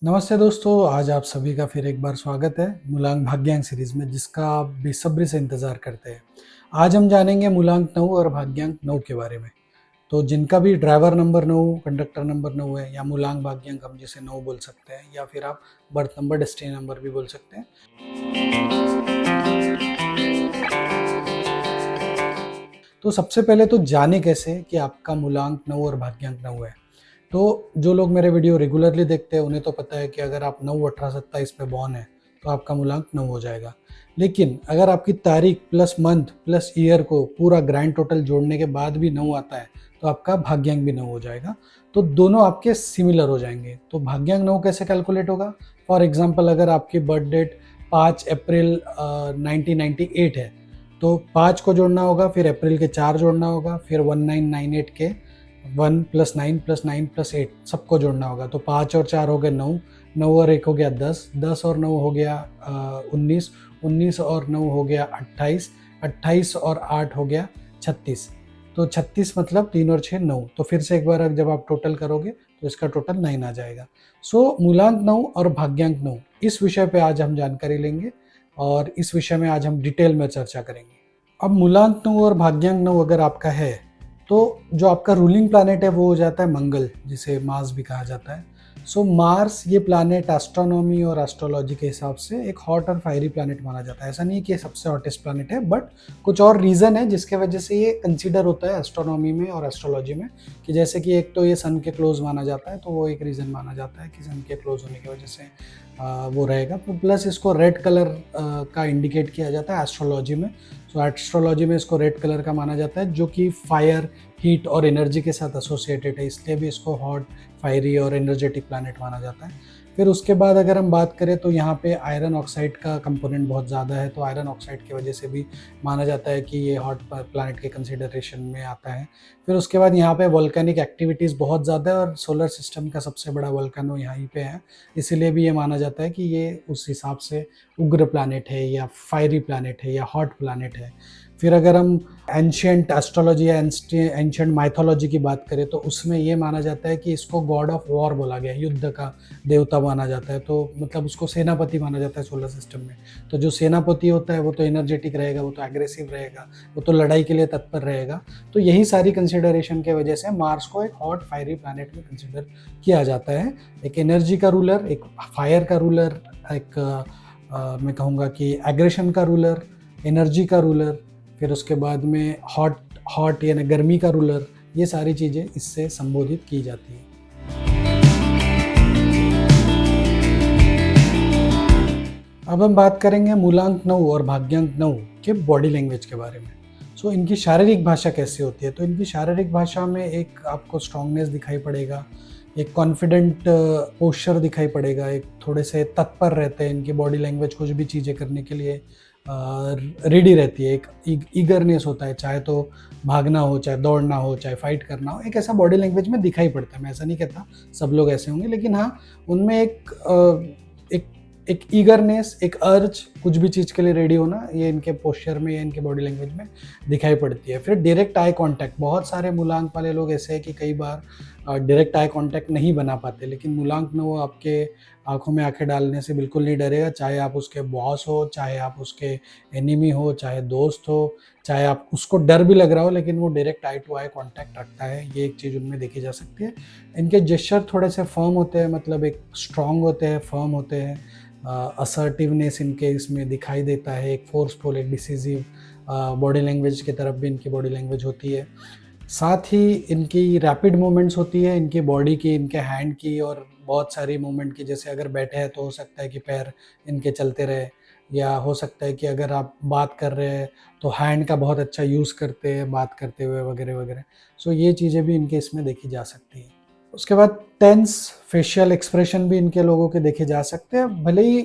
नमस्ते दोस्तों, आज आप सभी का फिर एक बार स्वागत है मूलांक भाग्यांक सीरीज में, जिसका आप बेसब्री से इंतज़ार करते हैं। आज हम जानेंगे मूलांक 9 और भाग्यांक 9 के बारे में। तो जिनका भी ड्राइवर नंबर 9, कंडक्टर नंबर 9 है, या मूलांक भाग्यांक हम जिसे 9 बोल सकते हैं, या फिर आप बर्थ नंबर, डेस्टिनी नंबर भी बोल सकते हैं। तो सबसे पहले तो जाने कैसे कि आपका मूलांक 9 और भाग्यांक 9 है। तो जो लोग मेरे वीडियो रेगुलरली देखते हैं उन्हें तो पता है कि अगर आप 9, 18, 27 पे बॉर्न है तो आपका मूलांक 9 हो जाएगा। लेकिन अगर आपकी तारीख प्लस मंथ प्लस ईयर को पूरा ग्रैंड टोटल जोड़ने के बाद भी 9 आता है तो आपका भाग्यांक भी 9 हो जाएगा। तो दोनों आपके सिमिलर हो जाएंगे। तो भाग्यांक 9 कैसे कैलकुलेट होगा? फॉर एग्जाम्पल, अगर आपकी बर्थ डेट 5 अप्रैल 1998 है तो 5 को जोड़ना होगा, फिर अप्रैल के 4 जोड़ना होगा, फिर 1998 के 1 + 9 + 9 + 8 सबको जोड़ना होगा। तो 5 और 4 हो गए 9, 9 और 1 हो गया 10, 10 और 9 हो गया 19, 19 और 9 हो गया 28, 28 और 8 हो गया 36। तो 36 मतलब 3 और 6 9। तो फिर से एक बार जब आप टोटल करोगे तो इसका टोटल 9 आ जाएगा। सो मूलांक 9 और भाग्यांक 9, इस विषय पे आज हम जानकारी लेंगे और इस विषय में आज हम डिटेल में चर्चा करेंगे। अब मूलांक 9 और भाग्यांक 9 अगर आपका है तो जो आपका रूलिंग प्लैनेट है वो हो जाता है मंगल, जिसे मार्स भी कहा जाता है। सो मार्स ये प्लैनेट एस्ट्रोनॉमी और एस्ट्रोलॉजी के हिसाब से एक हॉट और फायरी प्लैनेट माना जाता है। ऐसा नहीं है कि ये सबसे हॉटेस्ट प्लैनेट है, बट कुछ और रीज़न है जिसके वजह से ये कंसीडर होता है एस्ट्रोनॉमी में और एस्ट्रोलॉजी में। कि जैसे कि एक तो ये सन के क्लोज माना जाता है, तो वो एक रीज़न माना जाता है कि सन के क्लोज होने की वजह से वो रहेगा। प्लस इसको रेड कलर का इंडिकेट किया जाता है एस्ट्रोलॉजी में। सो एस्ट्रोलॉजी में इसको रेड कलर का माना जाता है, जो कि फायर, हीट और एनर्जी के साथ एसोसिएटेड है, इसलिए भी इसको हॉट, फायरी और एनर्जेटिक प्लैनेट माना जाता है। फिर उसके बाद अगर हम बात करें तो यहाँ पे आयरन ऑक्साइड का कंपोनेंट बहुत ज़्यादा है, तो आयरन ऑक्साइड की वजह से भी माना जाता है कि ये हॉट प्लैनेट के कंसिडरेशन में आता है। फिर उसके बाद यहाँ पे वोल्केनिक एक्टिविटीज़ बहुत ज़्यादा है और सोलर सिस्टम का सबसे बड़ा वोल्केनो यहीं पे है, इसीलिए भी ये माना जाता है कि ये उस हिसाब से उग्र प्लैनेट है या फायरी प्लैनेट है या हॉट प्लैनेट है। फिर अगर हम एंशियंट एस्ट्रोलॉजी या एंशियंट माइथोलॉजी की बात करें तो उसमें ये माना जाता है कि इसको गॉड ऑफ वॉर बोला गया है, युद्ध का देवता माना जाता है। तो मतलब उसको सेनापति माना जाता है सोलर सिस्टम में। तो जो सेनापति होता है वो तो एनर्जेटिक रहेगा, वो तो एग्रेसिव रहेगा, वो तो लड़ाई के लिए तत्पर रहेगा। तो यही सारी कंसिडरेशन के वजह से मार्स को एक हॉट फायरी प्लैनेट में कंसिडर किया जाता है। एक एनर्जी का रूलर, एक फायर का रूलर, एक मैं कहूँगा कि एग्रेशन का रूलर, एनर्जी का रूलर, फिर उसके बाद में हॉट यानी गर्मी का रूलर, ये सारी चीज़ें इससे संबोधित की जाती हैं। अब हम बात करेंगे मूलांक 9 और भाग्यांक 9 के बॉडी लैंग्वेज के बारे में। सो इनकी शारीरिक भाषा कैसी होती है? तो इनकी शारीरिक भाषा में एक आपको स्ट्रांगनेस दिखाई पड़ेगा, एक कॉन्फिडेंट पोस्चर दिखाई पड़ेगा, एक थोड़े से तत्पर रहते हैं। इनकी बॉडी लैंग्वेज कुछ भी चीज़ें करने के लिए रेडी रहती है, एक ईगरनेस होता है, चाहे तो भागना हो, चाहे दौड़ना हो, चाहे फाइट करना हो, एक ऐसा बॉडी लैंग्वेज में दिखाई पड़ता है। मैं ऐसा नहीं कहता सब लोग ऐसे होंगे, लेकिन हाँ, उनमें एक ईगरनेस, एक अर्ज, कुछ भी चीज़ के लिए रेडी होना, ये इनके पोस्चर में या इनके बॉडी लैंग्वेज में दिखाई पड़ती है। फिर डायरेक्ट आई कांटेक्ट, बहुत सारे मूलांक वाले लोग ऐसे हैं कि कई बार डायरेक्ट आई कांटेक्ट नहीं बना पाते, लेकिन मूलांक 9 आपके आंखों में आंखें डालने से बिल्कुल नहीं डरेगा। चाहे आप उसके बॉस हो, चाहे आप उसके एनिमी हो, चाहे दोस्त हो, चाहे आप उसको डर भी लग रहा हो, लेकिन वो direct eye to eye contact रखता है। ये एक चीज़ उनमें देखी जा सकती है। इनके जेस्चर थोड़े से फर्म होते हैं, मतलब एक स्ट्रांग होते हैं, फर्म होते हैं। असर्टिवनेस इनके इसमें दिखाई देता है, एक फोर्सफुल, एक डिसीजिव बॉडी लैंग्वेज की तरफ भी इनकी बॉडी लैंग्वेज होती है। साथ ही इनकी रैपिड मूवमेंट्स होती है, इनकी बॉडी की, इनके हैंड की और बहुत सारी मूवमेंट की। जैसे अगर बैठे हैं तो हो सकता है कि पैर इनके चलते रहे, या हो सकता है कि अगर आप बात कर रहे हैं तो हैंड का बहुत अच्छा यूज़ करते हैं बात करते हुए, वगैरह वगैरह। सो ये चीज़ें भी इनके इसमें देखी जा सकती हैं। उसके बाद टेंस फेशियल एक्सप्रेशन भी इनके लोगों के देखे जा सकते हैं। भले ही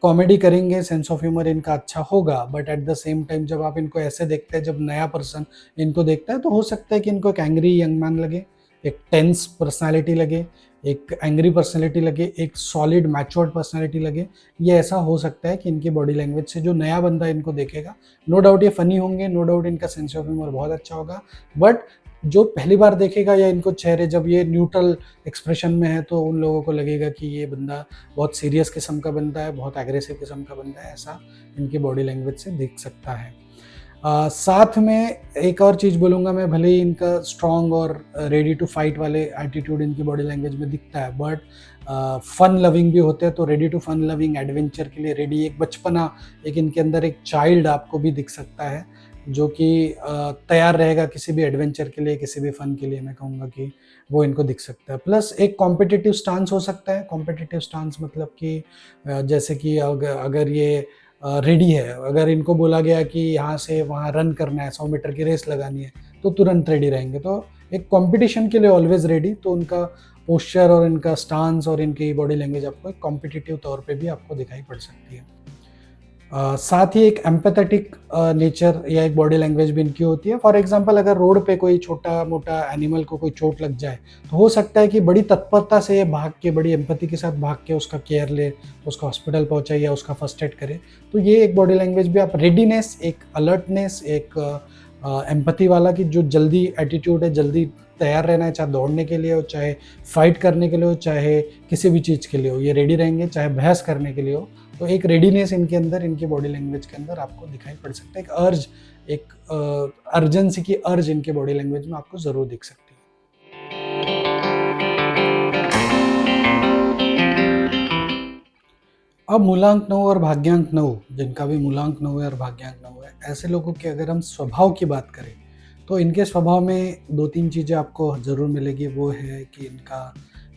कॉमेडी करेंगे, सेंस ऑफ ह्यूमर इनका अच्छा होगा, but at the same time जब आप इनको ऐसे देखते हैं, जब नया पर्सन इनको देखता है, तो हो सकता है कि इनको एक एंग्री यंग मैन लगे, एक टेंस पर्सनालिटी लगे, एक एंग्री पर्सनैलिटी लगे, एक सॉलिड मैच्योर्ड पर्सनैलिटी लगे। ये ऐसा हो सकता है कि इनकी बॉडी लैंग्वेज से जो नया बंदा इनको देखेगा, नो डाउट ये फनी होंगे, नो डाउट इनका सेंस ऑफ ह्यूमर बहुत अच्छा होगा, बट जो पहली बार देखेगा या इनको चेहरे जब ये न्यूट्रल एक्सप्रेशन में है तो उन लोगों को लगेगा कि ये बंदा बहुत सीरियस किस्म का बंदा है, बहुत एग्रेसिव किस्म का बंदा है, ऐसा इनकी बॉडी लैंग्वेज से दिख सकता है। साथ में एक और चीज़ बोलूँगा मैं, भले ही इनका स्ट्रॉन्ग और रेडी टू फाइट वाले एटीट्यूड इनकी बॉडी लैंग्वेज में दिखता है, बट फन लविंग भी होते हैं, तो ready to fun loving, adventure के लिए रेडी, एक बचपना, एक इनके अंदर एक चाइल्ड आपको भी दिख सकता है जो कि तैयार रहेगा किसी भी एडवेंचर के लिए, किसी भी फन के लिए। मैं कहूँगा कि वो इनको दिख सकता है। प्लस एक कॉम्पिटिटिव स्टांस हो सकता है। कॉम्पिटिटिव स्टांस मतलब कि जैसे कि अगर ये रेडी है, अगर इनको बोला गया कि यहाँ से वहाँ रन करना है, 100 मीटर की रेस लगानी है, तो तुरंत रेडी रहेंगे। तो एक कंपटीशन के लिए ऑलवेज रेडी, तो उनका पोस्चर और इनका स्टांस और इनकी बॉडी लैंग्वेज आपको एक कॉम्पिटिटिव तौर पे भी आपको दिखाई पड़ सकती है। साथ ही एक एम्पैथेटिक नेचर या एक बॉडी लैंग्वेज भी इनकी होती है। फॉर एग्जांपल अगर रोड पे कोई छोटा मोटा एनिमल को कोई चोट लग जाए, तो हो सकता है कि बड़ी तत्परता से ये भाग के, बड़ी एम्पैथी के साथ भाग के उसका केयर ले, उसका हॉस्पिटल पहुंचाए या उसका फर्स्ट एड करे। तो ये एक बॉडी लैंग्वेज भी आप रेडीनेस, एक अलर्टनेस, एक एम्पैथी वाला कि जो जल्दी एटीट्यूड है, जल्दी तैयार रहना है, चाहे दौड़ने के लिए हो, चाहे फाइट करने के लिए हो, चाहे किसी भी चीज़ के लिए हो, ये रेडी रहेंगे, चाहे बहस करने के लिए हो। तो एक रेडीनेस इनके अंदर, इनकी बॉडी लैंग्वेज के अंदर आपको दिखाई पड़ सकता है। एक अर्ज, एक अर्जेंसी की अर्ज इनके बॉडी लैंग्वेज में आपको ज़रूर दिख सकती है। अब मूलांक 9 और भाग्यांक 9, जिनका भी मूलांक 9 है और भाग्यांक 9 है, ऐसे लोगों के अगर हम स्वभाव की बात करें, तो इनके स्वभाव में 2-3 चीज़ें आपको ज़रूर मिलेगी। वो है कि इनका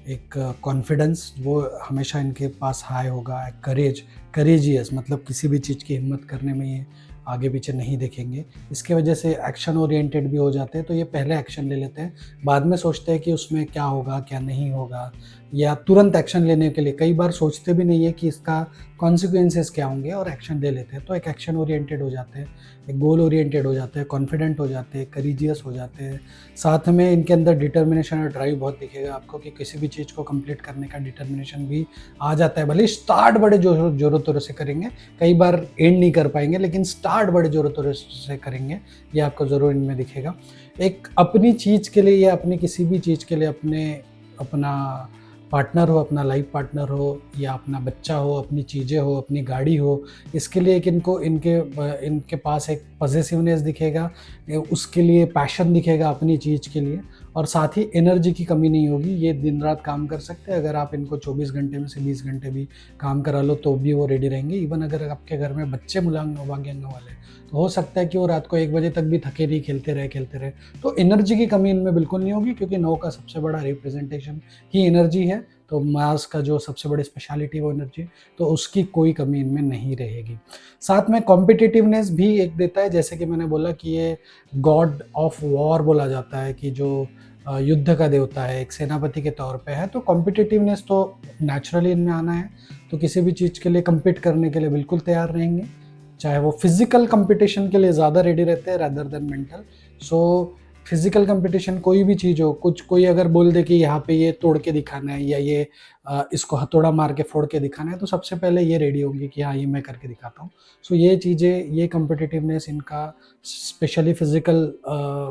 एक कॉन्फिडेंस, वो हमेशा इनके पास हाई होगा। करेजियस मतलब किसी भी चीज़ की हिम्मत करने में ये आगे पीछे नहीं देखेंगे। इसके वजह से एक्शन ओरिएंटेड भी हो जाते हैं, तो ये पहले एक्शन ले लेते हैं, बाद में सोचते हैं कि उसमें क्या होगा क्या नहीं होगा, या तुरंत एक्शन लेने के लिए कई बार सोचते भी नहीं है कि इसका कॉन्सिक्वेंसेस क्या होंगे और एक्शन ले लेते हैं। तो एक एक्शन ओरिएंटेड हो जाते हैं, एक गोल ओरिएंटेड हो जाते हैं, कॉन्फिडेंट हो जाते हैं, करेजियस हो जाते हैं। साथ में इनके अंदर डिटर्मिनेशन और ड्राइव बहुत दिखेगा आपको कि किसी भी चीज़ को कंप्लीट करने का डिटर्मिनेशन भी आ जाता है। भले स्टार्ट बड़े जोरों तोरों से करेंगे, कई बार एंड नहीं कर पाएंगे, लेकिन स्टार्ट बड़े जोरों तोरों से करेंगे, ये आपको ज़रूर इनमें दिखेगा। एक अपनी चीज़ के लिए या अपनी किसी भी चीज़ के लिए अपना पार्टनर हो, अपना लाइफ पार्टनर हो, या अपना बच्चा हो, अपनी चीज़ें हो, अपनी गाड़ी हो, इसके लिए एक इनके पास एक पॉजिटिवनेस दिखेगा, उसके लिए पैशन दिखेगा अपनी चीज़ के लिए। और साथ ही एनर्जी की कमी नहीं होगी, ये दिन रात काम कर सकते हैं। अगर आप इनको 24 घंटे में से 20 घंटे भी काम करा लो तो भी वो रेडी रहेंगे। इवन अगर आपके घर में बच्चे मूलांक 9 भाग्यांक 9 वाले, तो हो सकता है कि वो रात को 1 बजे तक भी थके नहीं, खेलते रहे। तो एनर्जी की कमी इनमें बिल्कुल नहीं होगी, क्योंकि 9 का सबसे बड़ा रिप्रेजेंटेशन ही एनर्जी है। तो मास का जो सबसे बड़ी स्पेशलिटी वो एनर्जी, तो उसकी कोई कमी इनमें नहीं रहेगी। साथ में कॉम्पिटिटिवनेस भी एक देता है, जैसे कि मैंने बोला कि ये गॉड ऑफ वॉर बोला जाता है, कि जो युद्ध का देवता है, एक सेनापति के तौर पे है। तो कॉम्पिटिटिवनेस तो नेचुरली इनमें आना है, तो किसी भी चीज़ के लिए कम्पीट करने के लिए बिल्कुल तैयार रहेंगे, चाहे वो फिजिकल कंपटीशन के लिए ज़्यादा रेडी रहते हैं rather than mental. So physical competition कोई भी चीज़ हो, कोई अगर बोल दे कि यहाँ पे ये तोड़ के दिखाना है, या ये इसको हथौड़ा मार के फोड़ के दिखाना है, तो सबसे पहले ये रेडी होंगे कि हाँ, ये मैं करके दिखाता हूँ। सो ये चीज़ें, ये कम्पिटिटिवनेस इनका स्पेशली फिजिकल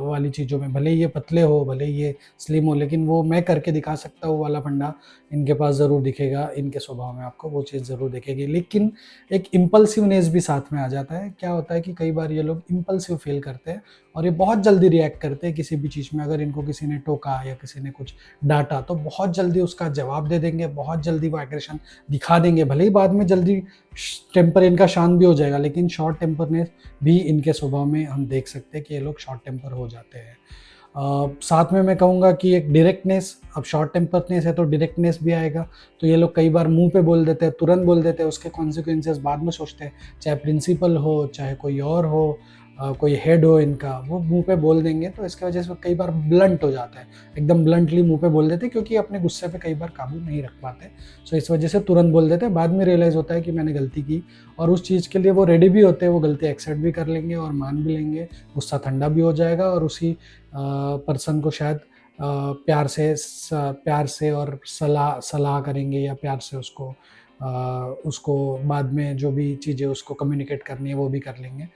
वाली चीज़ों में, भले ही ये पतले हो, भले ही ये स्लिम हो, लेकिन वो मैं करके दिखा सकता हूँ वाला फंडा इनके पास ज़रूर दिखेगा। इनके स्वभाव में आपको वो चीज़ ज़रूर दिखेगी। लेकिन एक इम्पल्सिवनेस भी साथ में आ जाता है। क्या होता है कि कई बार ये लोग इम्पल्सिव फील करते हैं और ये बहुत जल्दी रिएक्ट करते हैं किसी भी चीज़ में। अगर इनको किसी ने टोका या किसी ने कुछ डांटा, तो बहुत जल्दी उसका जवाब दे देंगे, बहुत जल्दी वो एग्रेशन दिखा देंगे। भले ही बाद में जल्दी टेम्पर इनका शांत भी हो जाएगा, लेकिन शॉर्ट टेम्परनेस भी इनके स्वभाव में हम देख सकते हैं कि ये लोग शॉर्ट टेम्पर हो जाते हैं। साथ में मैं कहूँगा कि एक डायरेक्टनेस, अब शॉर्ट टेम्परनेस है तो डायरेक्टनेस भी आएगा। तो ये लोग कई बार मुंह पे बोल देते हैं, तुरंत बोल देते हैं, उसके कॉन्सिक्वेंसेस बाद में सोचते हैं। चाहे प्रिंसिपल हो, चाहे कोई और हो, कोई हेड हो इनका, वो मुंह पे बोल देंगे। तो इसकी वजह से कई बार ब्लंट हो जाता है, एकदम ब्लंटली मुंह पे बोल देते हैं, क्योंकि अपने गुस्से पे कई बार काबू नहीं रख पाते। सो इस वजह से तुरंत बोल देते हैं, बाद में रियलाइज़ होता है कि मैंने गलती की, और उस चीज़ के लिए वो रेडी भी होते हैं, वो गलती एक्सेप्ट भी कर लेंगे और मान भी लेंगे, गुस्सा ठंडा भी हो जाएगा, और उसी पर्सन को शायद प्यार से और सलाह सलाह करेंगे या प्यार से उसको बाद में जो भी चीज़ें उसको कम्युनिकेट करनी है वो भी कर लेंगे।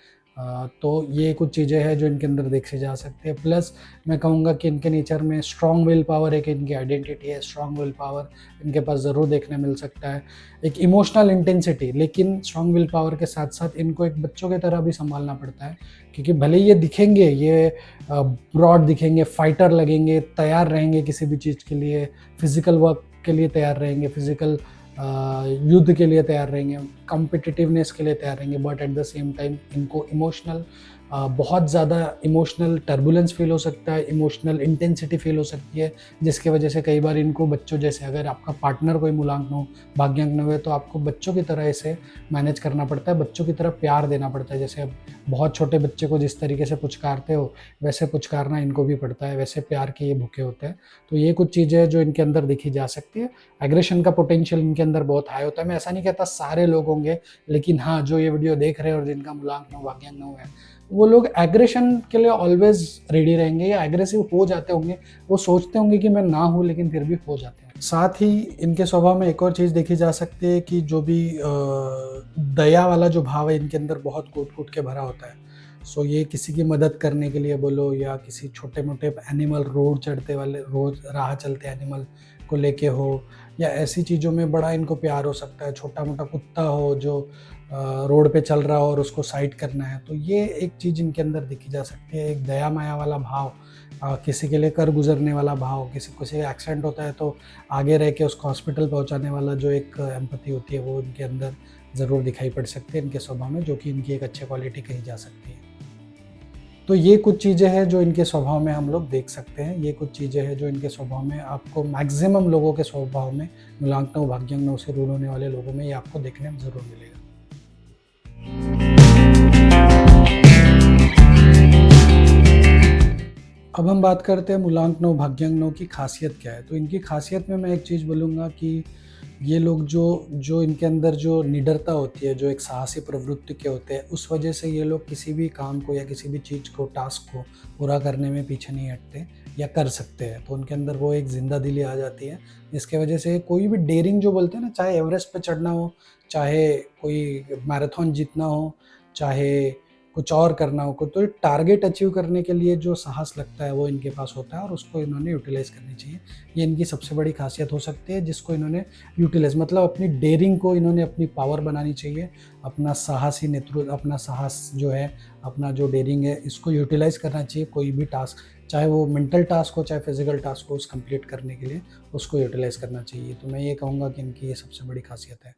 तो ये कुछ चीज़ें हैं जो इनके अंदर देखी जा सकती है। प्लस मैं कहूँगा कि इनके नेचर में स्ट्रॉन्ग विल पावर एक इनकी आइडेंटिटी है, स्ट्रॉन्ग विल पावर इनके पास ज़रूर देखने मिल सकता है। एक इमोशनल इंटेंसिटी, लेकिन स्ट्रॉन्ग विल पावर के साथ-साथ इनको एक बच्चों की तरह भी सँभालना पड़ता है, क्योंकि भले ही ये दिखेंगे, ये ब्रॉड दिखेंगे, फाइटर लगेंगे, तैयार रहेंगे किसी भी चीज़ के लिए, फिज़िकल वर्क के लिए तैयार रहेंगे, फिज़िकल युद्ध के लिए तैयार रहेंगे, कॉम्पिटिटिवनेस के लिए तैयार रहेंगे, but at the same time इनको इमोशनल बहुत ज़्यादा इमोशनल टर्बुलेंस फ़ील हो सकता है, इमोशनल इंटेंसिटी फ़ील हो सकती है, जिसकी वजह से कई बार इनको बच्चों जैसे, अगर आपका पार्टनर कोई मूलांक हो, भाग्यांक न हो, तो आपको बच्चों की तरह इसे मैनेज करना पड़ता है, बच्चों की तरह प्यार देना पड़ता है। जैसे अब बहुत छोटे बच्चे को जिस तरीके से पुचकारते हो, वैसे पुचकारना इनको भी पड़ता है, वैसे प्यार के ये भूखे होते हैं। तो ये कुछ चीज़ें हैं जो इनके अंदर देखी जा सकती है। एग्रेशन का पोटेंशियल इनके अंदर बहुत हाई होता है। मैं ऐसा नहीं कहता सारे लोग होंगे, लेकिन हाँ, जो ये वीडियो देख रहे हैं और जिनका मूलांक 9 भाग्यांक 9 है, वो लोग एग्रेशन के लिए ऑलवेज रेडी रहेंगे या एग्रेसिव हो जाते होंगे। वो सोचते होंगे कि मैं ना हूँ, लेकिन फिर भी हो जाते हैं। साथ ही इनके स्वभाव में एक और चीज़ देखी जा सकती है कि जो भी दया वाला जो भाव है इनके अंदर बहुत कूट-कूट के भरा होता है। सो ये किसी की मदद करने के लिए बोलो, या किसी छोटे-मोटे एनिमल, रोड चढ़ते वाले, रोज़ राह चलते एनिमल को लेके हो, या ऐसी चीज़ों में बड़ा इनको प्यार हो सकता है। छोटा-मोटा कुत्ता हो जो रोड पे चल रहा हो और उसको साइड करना है, तो ये एक चीज़ इनके अंदर देखी जा सकती है। एक दया माया वाला भाव, किसी के लिए कर गुजरने वाला भाव, किसी का एक्सीडेंट होता है तो आगे रह के उसको हॉस्पिटल पहुंचाने वाला जो एक एम्पैथी होती है, वो इनके अंदर ज़रूर दिखाई पड़ सकती है इनके स्वभाव में, जो कि इनकी एक अच्छी क्वालिटी कही जा सकती है। तो ये कुछ चीज़ें हैं जो इनके स्वभाव में हम लोग देख सकते हैं। ये कुछ चीज़ें हैं जो इनके स्वभाव में आपको मैक्सिमम लोगों के स्वभाव में, मूलांक 9 भाग्यांक 9 से रूल होने वाले लोगों में, ये आपको देखने में ज़रूर मिलेगा। अब हम बात करते हैं मूलांक 9 भाग्यांक 9 की खासियत क्या है। तो इनकी खासियत में मैं एक चीज़ बोलूँगा कि ये लोग जो इनके अंदर जो निडरता होती है, जो एक साहसी प्रवृत्ति के होते हैं, उस वजह से ये लोग किसी भी काम को या किसी भी चीज़ को, टास्क को पूरा करने में पीछे नहीं हटते या कर सकते हैं। तो उनके अंदर वो एक ज़िंदा दिली आ जाती है, जिसकी वजह से कोई भी डेयरिंग जो बोलते हैं ना, चाहे एवरेस्ट पे चढ़ना हो, चाहे कोई मैराथन जीतना हो, चाहे कुछ और करना हो, तो टारगेट अचीव करने के लिए जो साहस लगता है वो इनके पास होता है, और उसको इन्होंने यूटिलाइज़ करनी चाहिए। ये इनकी सबसे बड़ी खासियत हो सकती है, जिसको इन्होंने यूटिलाइज़, मतलब अपनी डेयरिंग को इन्होंने अपनी पावर बनानी चाहिए। अपना साहसी नेतृत्व, अपना साहस जो है, अपना जो डेयरिंग है, इसको यूटिलाइज़ करना चाहिए। कोई भी टास्क, चाहे वो मेंटल टास्क हो, चाहे फिजिकल टास्क हो, उस कंप्लीट करने के लिए उसको यूटिलाइज़ करना चाहिए। तो मैं ये कहूँगा कि इनकी ये सबसे बड़ी खासियत है।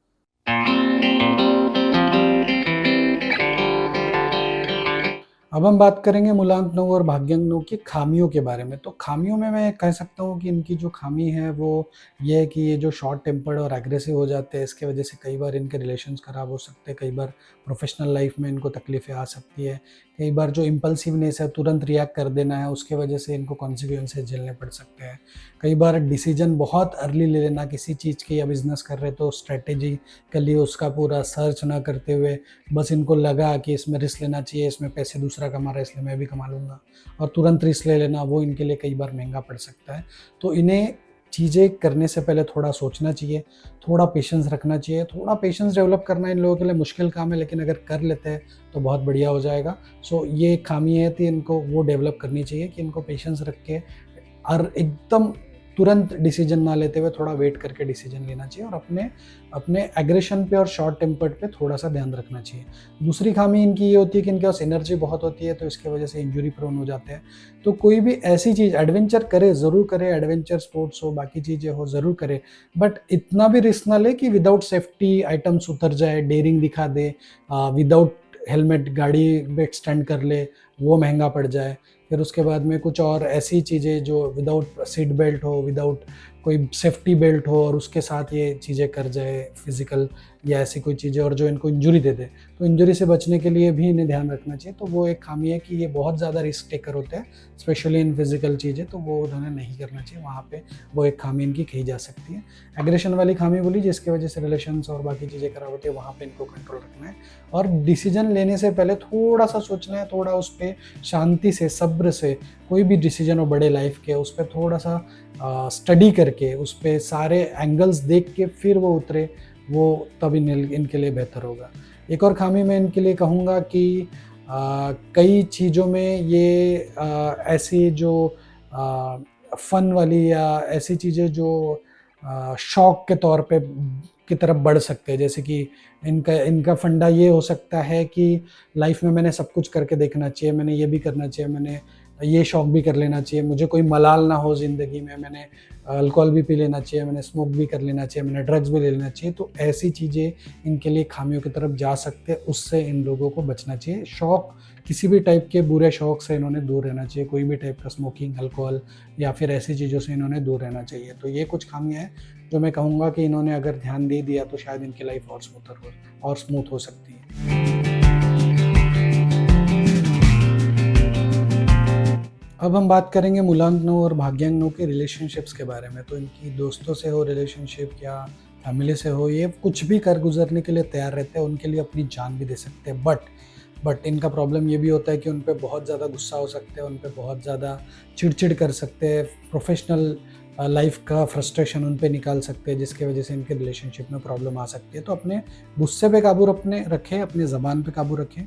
अब हम बात करेंगे मूलांक 9 और भाग्यांक 9 की खामियों के बारे में। तो खामियों में मैं कह सकता हूँ कि इनकी जो खामी है वो ये है कि ये जो शॉर्ट टेम्पर्ड और एग्रेसिव हो जाते हैं, इसके वजह से कई बार इनके रिलेशंस ख़राब हो सकते हैं, कई बार प्रोफेशनल लाइफ में इनको तकलीफ़ें आ सकती है, कई बार जो इम्पल्सिवनेस है, तुरंत रिएक्ट कर देना है, उसके वजह से इनको कॉन्सिक्वेंसेस झेलने पड़ सकते हैं। कई बार डिसीजन बहुत अर्ली ले लेना किसी चीज़ की, या बिज़नेस कर रहे तो स्ट्रैटेजिकली उसका पूरा सर्च ना करते हुए, बस इनको लगा कि इसमें रिस्क लेना चाहिए, इसमें पैसे दूसरा कमा रहा है इसलिए मैं भी कमा लूँगा, और तुरंत रिस्क ले लेना, वो इनके लिए कई बार महंगा पड़ सकता है। तो इन्हें चीज़ें करने से पहले थोड़ा सोचना चाहिए, थोड़ा पेशेंस रखना चाहिए। थोड़ा पेशेंस डेवलप करना इन लोगों के लिए मुश्किल काम है, लेकिन अगर कर लेते हैं तो बहुत बढ़िया हो जाएगा। सो ये एक खामी है, तो इनको वो डेवलप करनी चाहिए कि इनको पेशेंस रख के और एकदम तुरंत डिसीजन ना लेते हुए थोड़ा वेट करके डिसीजन लेना चाहिए, और अपने अपने एग्रेशन पे और शॉर्ट टेम्पर्ड पे थोड़ा सा ध्यान रखना चाहिए। दूसरी खामी इनकी ये होती है कि इनके पास एनर्जी बहुत होती है, तो इसके वजह से इंजरी प्रोन हो जाते हैं। तो कोई भी ऐसी चीज़ एडवेंचर करे, ज़रूर करे, एडवेंचर स्पोर्ट्स हो, बाकी चीज़ें हो, ज़रूर करे, बट इतना भी रिस्क ना ले कि विदाउट सेफ्टी आइटम्स उतर जाए, डेयरिंग दिखा दे, विदाउट हेलमेट गाड़ी में एक्सटेंड कर ले, वो महंगा पड़ जाए। फिर उसके बाद में कुछ और ऐसी चीज़ें जो विदाउट सीट बेल्ट हो, विदाउट कोई सेफ्टी बेल्ट हो, और उसके साथ ये चीज़ें कर जाए, फिज़िकल या ऐसी कोई चीज़ें और जो इनको इंजरी दे दे, तो इंजरी से बचने के लिए भी इन्हें ध्यान रखना चाहिए। तो वो एक खामी है कि ये बहुत ज़्यादा रिस्क टेकर होते हैं, स्पेशली इन फिजिकल चीज़ें, तो वो उन्हें नहीं करना चाहिए। वहाँ पे वो एक खामी इनकी कही जा सकती है। एग्रेशन वाली खामी बोली जिसकी वजह से रिलेशंस और बाकी चीज़ें खराब होती है, वहाँ पे इनको कंट्रोल रखना है। और डिसीजन लेने से पहले थोड़ा सा सोचना है, थोड़ा उस पर शांति से, सब्र से, कोई भी डिसीजन हो बड़े लाइफ के, उस पर थोड़ा सा स्टडी करके, उस पर सारे एंगल्स देख के फिर वो उतरे, वो तब इनके लिए बेहतर होगा। एक और खामी मैं इनके लिए कहूँगा कि कई चीज़ों में ये ऐसी जो फन वाली या ऐसी चीज़ें जो शौक के तौर पे की तरफ बढ़ सकते हैं, जैसे कि इनका फंडा ये हो सकता है कि लाइफ में मैंने सब कुछ करके देखना चाहिए, मैंने ये भी करना चाहिए, मैंने ये शौक भी कर लेना चाहिए, मुझे कोई मलाल ना हो ज़िंदगी में, मैंने अल्कोहल भी पी लेना चाहिए, मैंने स्मोक भी कर लेना चाहिए, मैंने ड्रग्स भी ले लेना चाहिए। तो ऐसी चीज़ें इनके लिए खामियों की तरफ जा सकते हैं, उससे इन लोगों को बचना चाहिए। शौक, किसी भी टाइप के बुरे शौक से इन्होंने दूर रहना चाहिए, कोई भी टाइप का स्मोकिंग, अल्कोहल या फिर ऐसी चीज़ों से इन्होंने दूर रहना चाहिए। तो ये कुछ खामियाँ हैं जो मैं कहूँगा कि इन्होंने अगर ध्यान दे दिया तो शायद इनकी लाइफ और स्मूथ हो सकती है। अब हम बात करेंगे मूलांक 9 और भाग्यांक 9 के रिलेशनशिप्स के बारे में। तो इनकी दोस्तों से हो रिलेशनशिप या फैमिली से हो, ये कुछ भी कर गुजरने के लिए तैयार रहते हैं, उनके लिए अपनी जान भी दे सकते हैं। बट इनका प्रॉब्लम ये भी होता है कि उन पे बहुत ज़्यादा गुस्सा हो सकते हैं, उन पे बहुत ज़्यादा चिड़चिड़ कर सकते हैं, प्रोफेशनल लाइफ का फ्रस्ट्रेशन उन पे निकाल सकते हैं, जिसकी वजह से इनके रिलेशनशिप में प्रॉब्लम आ सकती है। तो अपने गुस्से पे काबू रखें, अपने ज़बान पे काबू रखें,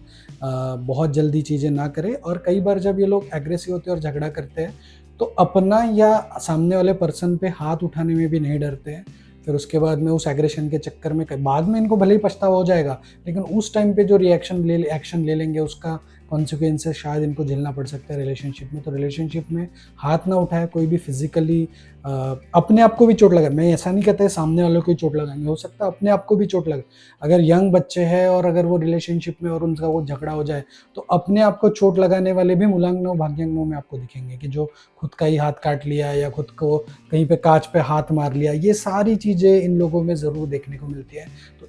बहुत जल्दी चीज़ें ना करें। और कई बार जब ये लोग एग्रेसिव होते हैं और झगड़ा करते हैं, तो अपना या सामने वाले पर्सन पे हाथ उठाने में भी नहीं डरते हैं। फिर उसके बाद में उस एग्रेशन के चक्कर में बाद में इनको भले ही पछतावा हो जाएगा, लेकिन उस टाइम पे जो एक्शन ले लेंगे, उसका कॉन्सिक्वेंसेस शायद इनको झेलना पड़ सकता है रिलेशनशिप में। तो रिलेशनशिप में हाथ ना उठाए कोई भी फिजिकली, अपने आप को भी चोट लगा, मैं ऐसा नहीं कहता है सामने वालों को ही चोट लगाएंगे, हो सकता है अपने आप को भी चोट लगे। अगर यंग बच्चे हैं और अगर वो रिलेशनशिप में और उनका वो झगड़ा हो जाए, तो अपने आप को चोट लगाने वाले भी मूलांक 9 भाग्यांक 9 में आपको दिखेंगे, कि जो खुद का ही हाथ काट लिया या खुद को कहीं पे कांच पे हाथ मार लिया, ये सारी चीज़ें इन लोगों में ज़रूर देखने को मिलती है। तो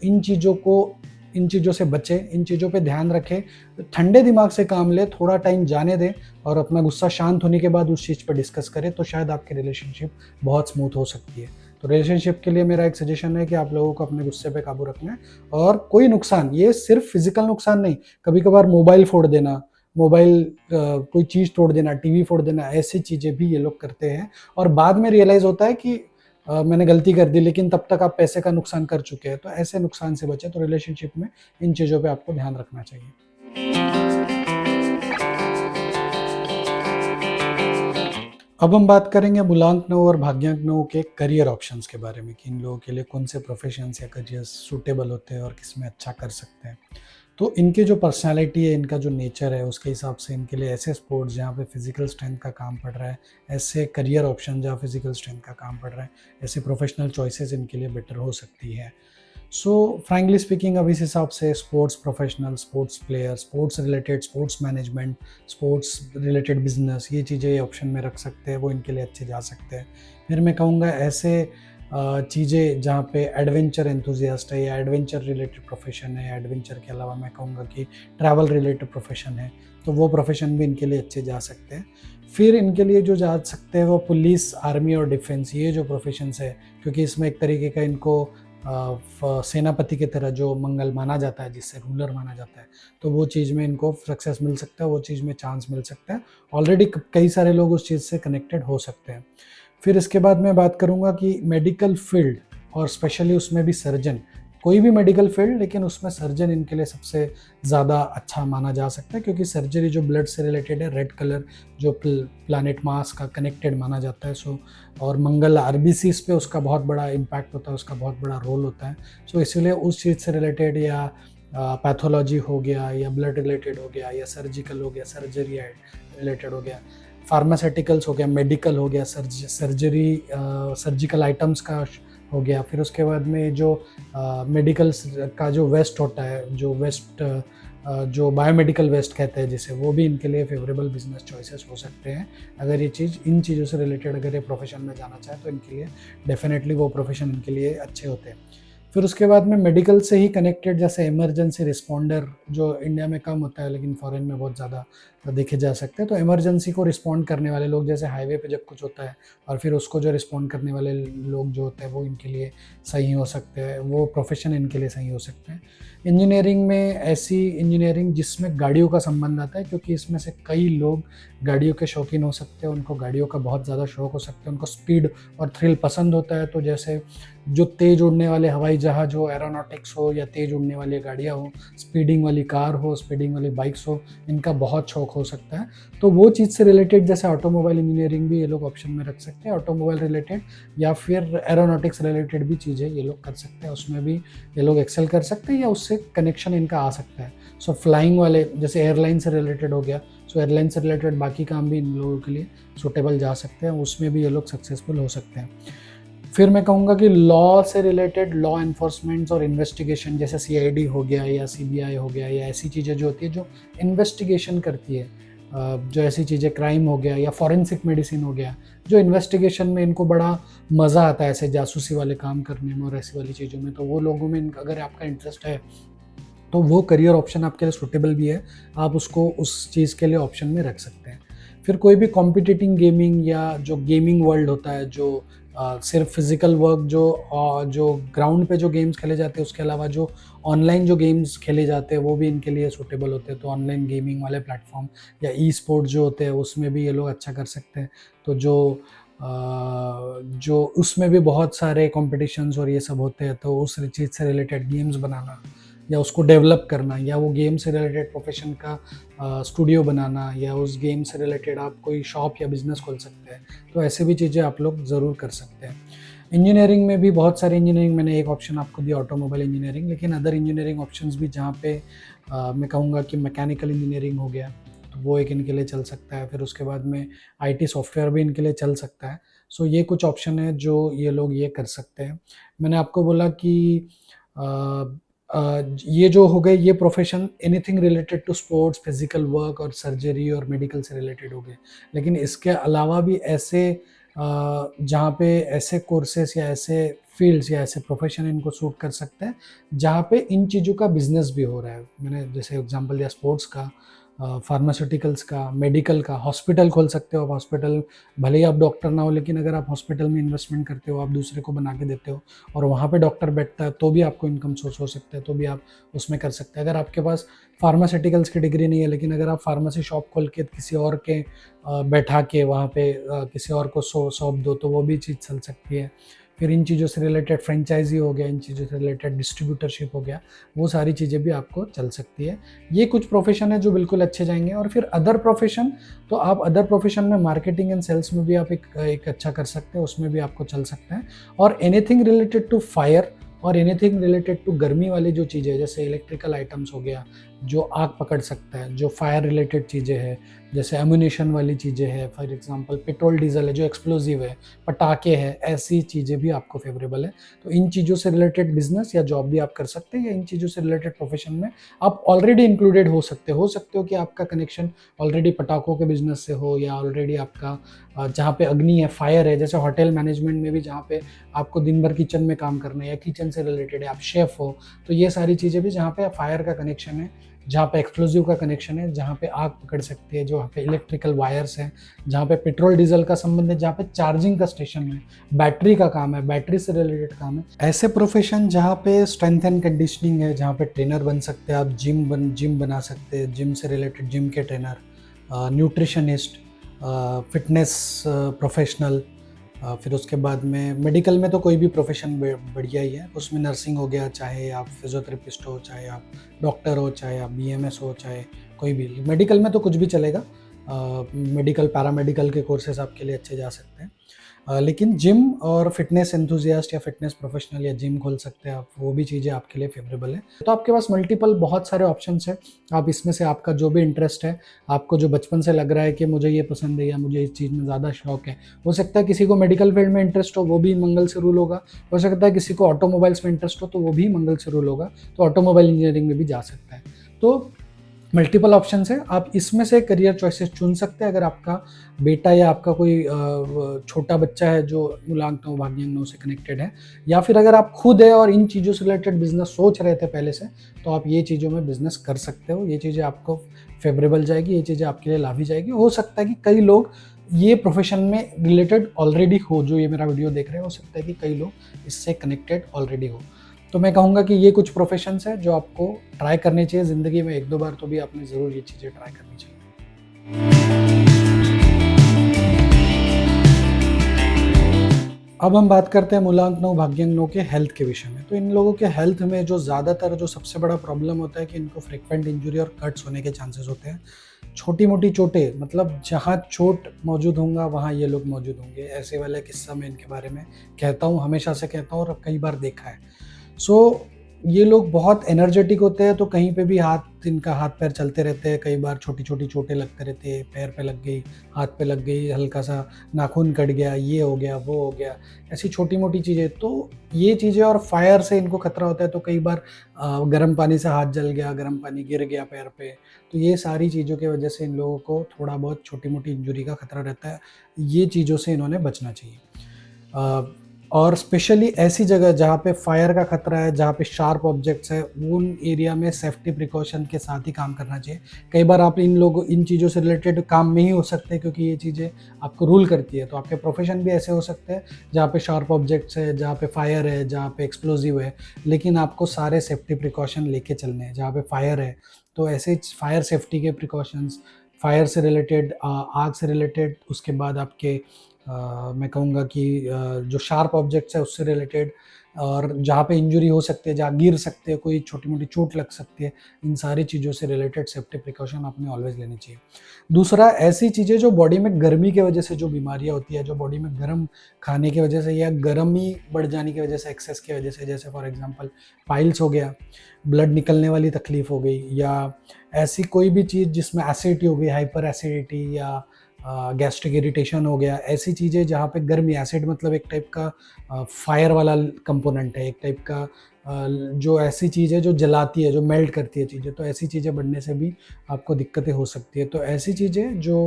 इन चीज़ों से बचें, इन चीज़ों पे ध्यान रखें, ठंडे दिमाग से काम लें, थोड़ा टाइम जाने दें और अपना गुस्सा शांत होने के बाद उस चीज़ पर डिस्कस करें, तो शायद आपकी रिलेशनशिप बहुत स्मूथ हो सकती है। तो रिलेशनशिप के लिए मेरा एक सजेशन है कि आप लोगों को अपने गुस्से पे काबू रखना है। और कोई नुकसान, ये सिर्फ फिजिकल नुकसान नहीं, कभी कभार मोबाइल फोड़ देना, कोई चीज़ तोड़ देना, टीवी फोड़ देना, ऐसी चीज़ें भी ये लोग करते हैं। और बाद में रियलाइज़ होता है कि मैंने गलती कर दी, लेकिन तब तक आप पैसे का नुकसान कर चुके हैं। तो ऐसे नुकसान से बचें। तो रिलेशनशिप में इन चीज़ों पे आपको ध्यान रखना चाहिए। अब हम बात करेंगे मूलांक 9 और भाग्यांक 9 के करियर ऑप्शंस के बारे में, कि इन लोगों के लिए कौन से प्रोफेशंस या करियर सूटेबल होते हैं और किसमें अच्छा कर सकते हैं। तो इनके जो पर्सनालिटी है, इनका जो नेचर है, उसके हिसाब से इनके लिए ऐसे स्पोर्ट्स जहाँ पे फिजिकल स्ट्रेंथ का काम पड़ रहा है, ऐसे करियर ऑप्शन जहाँ फिजिकल स्ट्रेंथ का काम पड़ रहा है, ऐसे प्रोफेशनल चॉइसेस इनके लिए बेटर हो सकती है। सो फ्रैंकली स्पीकिंग, अब इस हिसाब से sports professional, sports player, sports related, sports management, sports related business, ये चीज़ें ऑप्शन में रख सकते हैं, वो इनके लिए अच्छे जा सकते हैं। फिर मैं कहूँगा ऐसे चीज़ें जहाँ पे एडवेंचर एंथुजियास्ट है या एडवेंचर रिलेटेड प्रोफेशन है, एडवेंचर के अलावा मैं कहूँगा कि ट्रैवल रिलेटेड प्रोफेशन है, तो वो प्रोफेशन भी इनके लिए अच्छे जा सकते हैं। फिर इनके लिए जो जा सकते हैं वो पुलिस, आर्मी और डिफेंस, ये जो प्रोफेशंस है, क्योंकि इसमें एक तरीके का इनको सेनापति की तरह जो मंगल माना जाता है, जिससे रूलर माना जाता है, तो वो चीज़ में इनको सक्सेस मिल सकता है, वो चीज़ में चांस मिल सकता है। ऑलरेडी कई सारे लोग उस चीज़ से कनेक्टेड हो सकते हैं। फिर इसके बाद मैं बात करूँगा कि मेडिकल फील्ड, और स्पेशली उसमें भी सर्जन, कोई भी मेडिकल फील्ड, लेकिन उसमें सर्जन इनके लिए सबसे ज़्यादा अच्छा माना जा सकता है, क्योंकि सर्जरी जो ब्लड से रिलेटेड है, रेड कलर जो प्लैनेट मार्स का कनेक्टेड माना जाता है। सो और मंगल आरबीसीज पे उसका बहुत बड़ा इम्पैक्ट होता है, उसका बहुत बड़ा रोल होता है। सो इसीलिए उस चीज़ से रिलेटेड या पैथोलॉजी हो गया या ब्लड रिलेटेड हो गया या सर्जिकल हो गया, सर्जरी रिलेटेड हो गया, फार्मास्यूटिकल्स हो गया, मेडिकल हो गया, सर्जिकल आइटम्स का हो गया। फिर उसके बाद में जो मेडिकल्स का जो वेस्ट होता है, जो बायोमेडिकल वेस्ट कहते हैं जिसे, वो भी इनके लिए फेवरेबल बिजनेस चॉइसेस हो सकते हैं। अगर इन चीज़ों से रिलेटेड अगर ये प्रोफेशन में जाना चाहे, तो इनके लिए डेफिनेटली वो प्रोफेशन इनके लिए अच्छे होते हैं। फिर उसके बाद में मेडिकल से ही कनेक्टेड जैसे इमरजेंसी रिस्पॉन्डर, जो इंडिया में कम होता है लेकिन फॉरेन में बहुत ज़्यादा देखे जा सकते हैं। तो इमरजेंसी को रिस्पॉन्ड करने वाले लोग, जैसे हाईवे पे जब कुछ होता है और फिर उसको जो रिस्पॉन्ड करने वाले लोग जो होते हैं वो इनके लिए सही हो सकते हैं, वो प्रोफेशन इनके लिए सही हो सकते हैं। इंजीनियरिंग में ऐसी इंजीनियरिंग जिसमें गाड़ियों का संबंध आता है, क्योंकि इसमें से कई लोग गाड़ियों के शौकीन हो सकते हैं, उनको गाड़ियों का बहुत ज़्यादा शौक हो सकता है, उनको स्पीड और थ्रिल पसंद होता है। तो जैसे जो तेज़ उड़ने वाले हवाई जहाज़ हो, एरोनॉटिक्स हो, या तेज़ उड़ने वाली गाड़ियाँ हो, स्पीडिंग वाली कार हो, स्पीडिंग वाली बाइक्स हो, इनका बहुत शौक हो सकता है। तो वो चीज़ से रिलेटेड जैसे ऑटोमोबाइल इंजीनियरिंग भी ये लोग ऑप्शन में रख सकते हैं, ऑटोमोबाइल रिलेटेड, या फिर एरोनॉटिक्स रिलेटेड भी चीज़ें ये लोग कर सकते हैं, उसमें भी ये लोग एक्सेल कर सकते हैं, या उससे कनेक्शन इनका आ सकता है। सो फ्लाइंग वाले जैसे एयरलाइन से रिलेटेड हो गया, सो एयरलाइन से रिलेटेड बाकी काम भी इन लोगों के लिए सूटेबल जा सकते हैं, उसमें भी ये लोग सक्सेसफुल हो सकते हैं। फिर मैं कहूँगा कि लॉ से रिलेटेड, लॉ एनफोर्समेंट्स और इन्वेस्टिगेशन, जैसे सीआईडी हो गया या सीबीआई हो गया, या ऐसी चीज़ें जो होती है जो इन्वेस्टिगेशन करती है, जो ऐसी चीज़ें, क्राइम हो गया या फॉरेंसिक मेडिसिन हो गया, जो इन्वेस्टिगेशन में इनको बड़ा मज़ा आता है ऐसे जासूसी वाले काम करने में और ऐसी वाली चीज़ों में, तो वो लोगों में अगर आपका इंटरेस्ट है तो वो करियर ऑप्शन आपके लिए सूटेबल भी है, आप उसको उस चीज़ के लिए ऑप्शन में रख सकते हैं। फिर कोई भी कॉम्पिटिटिंग गेमिंग या जो गेमिंग वर्ल्ड होता है, जो सिर्फ फिजिकल वर्क, जो ग्राउंड पे जो गेम्स खेले जाते हैं उसके अलावा जो ऑनलाइन जो गेम्स खेले जाते हैं वो भी इनके लिए सूटेबल होते हैं। तो ऑनलाइन गेमिंग वाले प्लेटफॉर्म या ई स्पोर्ट जो होते हैं उसमें भी ये लोग अच्छा कर सकते हैं। तो जो उसमें भी बहुत सारे कॉम्पिटिशन्स और ये सब होते हैं, तो उस चीज़ से रिलेटेड गेम्स बनाना या उसको डेवलप करना, या वो गेम से रिलेटेड प्रोफेशन का स्टूडियो बनाना, या उस गेम से रिलेटेड आप कोई शॉप या बिजनेस खोल सकते हैं। तो ऐसे भी चीज़ें आप लोग ज़रूर कर सकते हैं। इंजीनियरिंग में भी बहुत सारे इंजीनियरिंग, मैंने एक ऑप्शन आपको दिया ऑटोमोबाइल इंजीनियरिंग, लेकिन अदर इंजीनियरिंग ऑप्शंस भी जहाँ पे मैं कहूँगा कि मैकेनिकल इंजीनियरिंग हो गया, तो वो एक इनके लिए चल सकता है। फिर उसके बाद में आईटी सॉफ्टवेयर भी इनके लिए चल सकता है। सो ये कुछ ऑप्शन है जो ये लोग ये कर सकते हैं। मैंने आपको बोला कि ये जो हो गए ये profession, anything related to sports, physical work और सर्जरी और मेडिकल से रिलेटेड हो गए। लेकिन इसके अलावा भी ऐसे जहाँ पे ऐसे कोर्सेस या ऐसे फील्ड्स या ऐसे प्रोफेशन इनको सूट कर सकते हैं जहाँ पे इन चीज़ों का बिजनेस भी हो रहा है। मैंने जैसे एग्जांपल दिया स्पोर्ट्स का, फार्मास्यूटिकल्स का, मेडिकल का, हॉस्पिटल खोल सकते हो आप। हॉस्पिटल भले ही आप डॉक्टर ना हो, लेकिन अगर आप हॉस्पिटल में इन्वेस्टमेंट करते हो, आप दूसरे को बना के देते हो और वहाँ पे डॉक्टर बैठता है, तो भी आपको इनकम सोर्स हो सकता है, तो भी आप उसमें कर सकते हैं। अगर आपके पास फार्मास्यूटिकल्स की डिग्री नहीं है, लेकिन अगर आप फार्मेसी शॉप खोल के किसी और के बैठा के वहाँ पे किसी और को सौंप दो, तो वो भी चीज़ चल सकती है। फिर इन चीज़ों से रिलेटेड फ्रेंचाइजी हो गया, इन चीज़ों से रिलेटेड डिस्ट्रीब्यूटरशिप हो गया, वो सारी चीज़ें भी आपको चल सकती है। ये कुछ प्रोफेशन है जो बिल्कुल अच्छे जाएंगे। और फिर अदर प्रोफेशन, तो आप अदर प्रोफेशन में मार्केटिंग एंड सेल्स में भी आप एक अच्छा कर सकते हैं, उसमें भी आपको चल सकते हैं। और एनीथिंग रिलेटेड टू फायर और एनीथिंग रिलेटेड टू गर्मी वाली जो चीज़ें, जैसे इलेक्ट्रिकल आइटम्स हो गया जो आग पकड़ सकता है, जो फायर रिलेटेड चीज़ें हैं, जैसे एम्यूनेशन वाली चीज़ें हैं, फॉर एग्जांपल पेट्रोल डीजल है जो एक्सप्लोजिव है, पटाखे हैं, ऐसी चीज़ें भी आपको फेवरेबल है। तो इन चीज़ों से रिलेटेड बिजनेस या जॉब भी आप कर सकते हैं, या इन चीज़ों से रिलेटेड प्रोफेशन में आप ऑलरेडी इंक्लूडेड हो सकते हो कि आपका कनेक्शन ऑलरेडी पटाखों के बिजनेस से हो, या ऑलरेडी आपका जहाँ पे अग्नि है, फायर है, जैसे होटल मैनेजमेंट में भी जहाँ पे आपको दिन भर किचन में काम करना है या किचन से रिलेटेड है, आप शेफ हो, तो ये सारी चीज़ें भी जहाँ पे फायर का कनेक्शन है, जहाँ पे एक्सप्लोजिव का कनेक्शन है, जहाँ पे आग पकड़ सकती है, जहाँ पे इलेक्ट्रिकल वायर्स हैं, जहाँ पे पेट्रोल डीजल का संबंध है, जहाँ पे चार्जिंग का स्टेशन है, बैटरी का काम है, बैटरी से रिलेटेड काम है, ऐसे प्रोफेशन जहाँ पे स्ट्रेंथ एंड कंडीशनिंग है, जहाँ पे ट्रेनर बन सकते हैं आप, जिम बना सकते हैं, जिम से रिलेटेड जिम के ट्रेनर, न्यूट्रिशनिस्ट, फिटनेस प्रोफेशनल। फिर उसके बाद में मेडिकल में तो कोई भी प्रोफेशन बढ़िया ही है, उसमें नर्सिंग हो गया, चाहे आप फिजियोथेरेपिस्ट हो, चाहे आप डॉक्टर हो, चाहे आप बीएमएस हो, चाहे कोई भी, मेडिकल में तो कुछ भी चलेगा। मेडिकल पैरामेडिकल के कोर्सेज आपके लिए अच्छे जा सकते हैं। लेकिन जिम और फिटनेस एंथुजियास्ट या फिटनेस प्रोफेशनल या जिम खोल सकते हैं आप, वो भी चीज़ें आपके लिए फेवरेबल है। तो आपके पास मल्टीपल बहुत सारे ऑप्शंस हैं, आप इसमें से आपका जो भी इंटरेस्ट है, आपको जो बचपन से लग रहा है कि मुझे ये पसंद है या मुझे इस चीज़ में ज़्यादा शौक है, हो सकता है किसी को मेडिकल फील्ड में इंटरेस्ट हो, वो भी मंगल से रूल होगा। हो सकता है किसी को ऑटोमोबाइल्स में इंटरेस्ट हो, तो वो भी मंगल से रूल होगा, तो ऑटोमोबाइल इंजीनियरिंग में भी जा सकता है। तो मल्टीपल ऑप्शन है, आप इसमें से करियर चॉइसेस चुन सकते हैं। अगर आपका बेटा या आपका कोई छोटा बच्चा है जो मूलांक नौ भाग्यांक नौ से कनेक्टेड है, या फिर अगर आप खुद है और इन चीज़ों से रिलेटेड बिजनेस सोच रहे थे पहले से, तो आप ये चीज़ों में बिजनेस कर सकते हो। ये चीज़ें आपको फेवरेबल जाएगी, ये चीज़ें आपके लिए लाभी जाएगी। हो सकता है कि कई लोग ये प्रोफेशन में रिलेटेड ऑलरेडी हो, जो ये मेरा वीडियो देख रहे हैं, हो सकता है कि कई लोग इससे कनेक्टेड ऑलरेडी हो। तो मैं कहूँगा कि ये कुछ प्रोफेशंस हैं जो आपको ट्राई करनी चाहिए ज़िंदगी में, 1-2 बार तो भी आपने ज़रूर ये चीज़ें ट्राई करनी चाहिए। अब हम बात करते हैं मूलांक नौ भाग्यांक नौ के हेल्थ के विषय में। तो इन लोगों के हेल्थ में जो ज़्यादातर जो सबसे बड़ा प्रॉब्लम होता है कि इनको फ्रिक्वेंट इंजरी और कट्स होने के चांसेस होते हैं। छोटी मोटी चोटें, मतलब जहाँ चोट मौजूद होगा वहाँ ये लोग मौजूद होंगे। ऐसे वाले किस्सा मैं इनके बारे में कहता हूँ, हमेशा से कहता हूँ और कई बार देखा है। सो ये लोग बहुत एनर्जेटिक होते हैं, तो कहीं पे भी इनका हाथ पैर चलते रहते हैं। कई बार छोटी छोटी चोटें लगते रहते हैं, पैर पे लग गई, हाथ पे लग गई, हल्का सा नाखून कट गया, ये हो गया, वो हो गया, ऐसी छोटी मोटी चीज़ें। तो ये चीज़ें, और फायर से इनको खतरा होता है, तो कई बार गर्म पानी से हाथ जल गया, गर्म पानी गिर गया पैर पे, तो ये सारी चीज़ों की वजह से इन लोगों को थोड़ा बहुत छोटी मोटी इंजरी का खतरा रहता है। ये चीज़ों से इन्होंने बचना चाहिए। और स्पेशली ऐसी जगह जहाँ पे फायर का खतरा है, जहाँ पे शार्प ऑब्जेक्ट्स है, उन एरिया में सेफ्टी प्रिकॉशन के साथ ही काम करना चाहिए। कई बार आप इन चीज़ों से रिलेटेड काम में ही हो सकते हैं, क्योंकि ये चीज़ें आपको रूल करती है। तो आपके प्रोफेशन भी ऐसे हो सकते हैं जहाँ पे शार्प ऑब्जेक्ट्स है, जहाँ पे फायर है, जहाँ पे एक्सप्लोजिव है, लेकिन आपको सारे सेफ्टी प्रिकॉशन लेके चलने हैं। जहाँ पे फायर है तो ऐसे फायर सेफ्टी के प्रिकॉशंस, फायर से रिलेटेड, आग से रिलेटेड, उसके बाद आपके मैं कहूँगा कि जो शार्प ऑब्जेक्ट्स है उससे रिलेटेड, और जहाँ पे इंजरी हो सकती है, जहाँ गिर सकते हैं, कोई छोटी मोटी चोट लग सकती है, इन सारी चीज़ों से रिलेटेड सेफ्टी प्रिकॉशन आपने ऑलवेज लेनी चाहिए। दूसरा, ऐसी चीज़ें जो बॉडी में गर्मी की वजह से जो बीमारियाँ होती है, जो बॉडी में गर्म खाने की वजह से या गर्मी बढ़ जाने की वजह से, एक्सेस की वजह से, जैसे फॉर एग्जांपल पाइल्स हो गया, ब्लड निकलने वाली तकलीफ हो गई, या ऐसी कोई भी चीज़ जिसमें एसिडिटी हो गई, हाइपर एसिडिटी, या गैस्ट्रिक इरिटेशन हो गया, ऐसी चीज़ें जहाँ पे गर्मी, एसिड मतलब एक टाइप का फायर वाला कंपोनेंट है, एक टाइप का जो ऐसी चीज़ है जो जलाती है, जो मेल्ट करती है चीज़ें, तो ऐसी चीज़ें बढ़ने से भी आपको दिक्कतें हो सकती है। तो ऐसी चीज़ें जो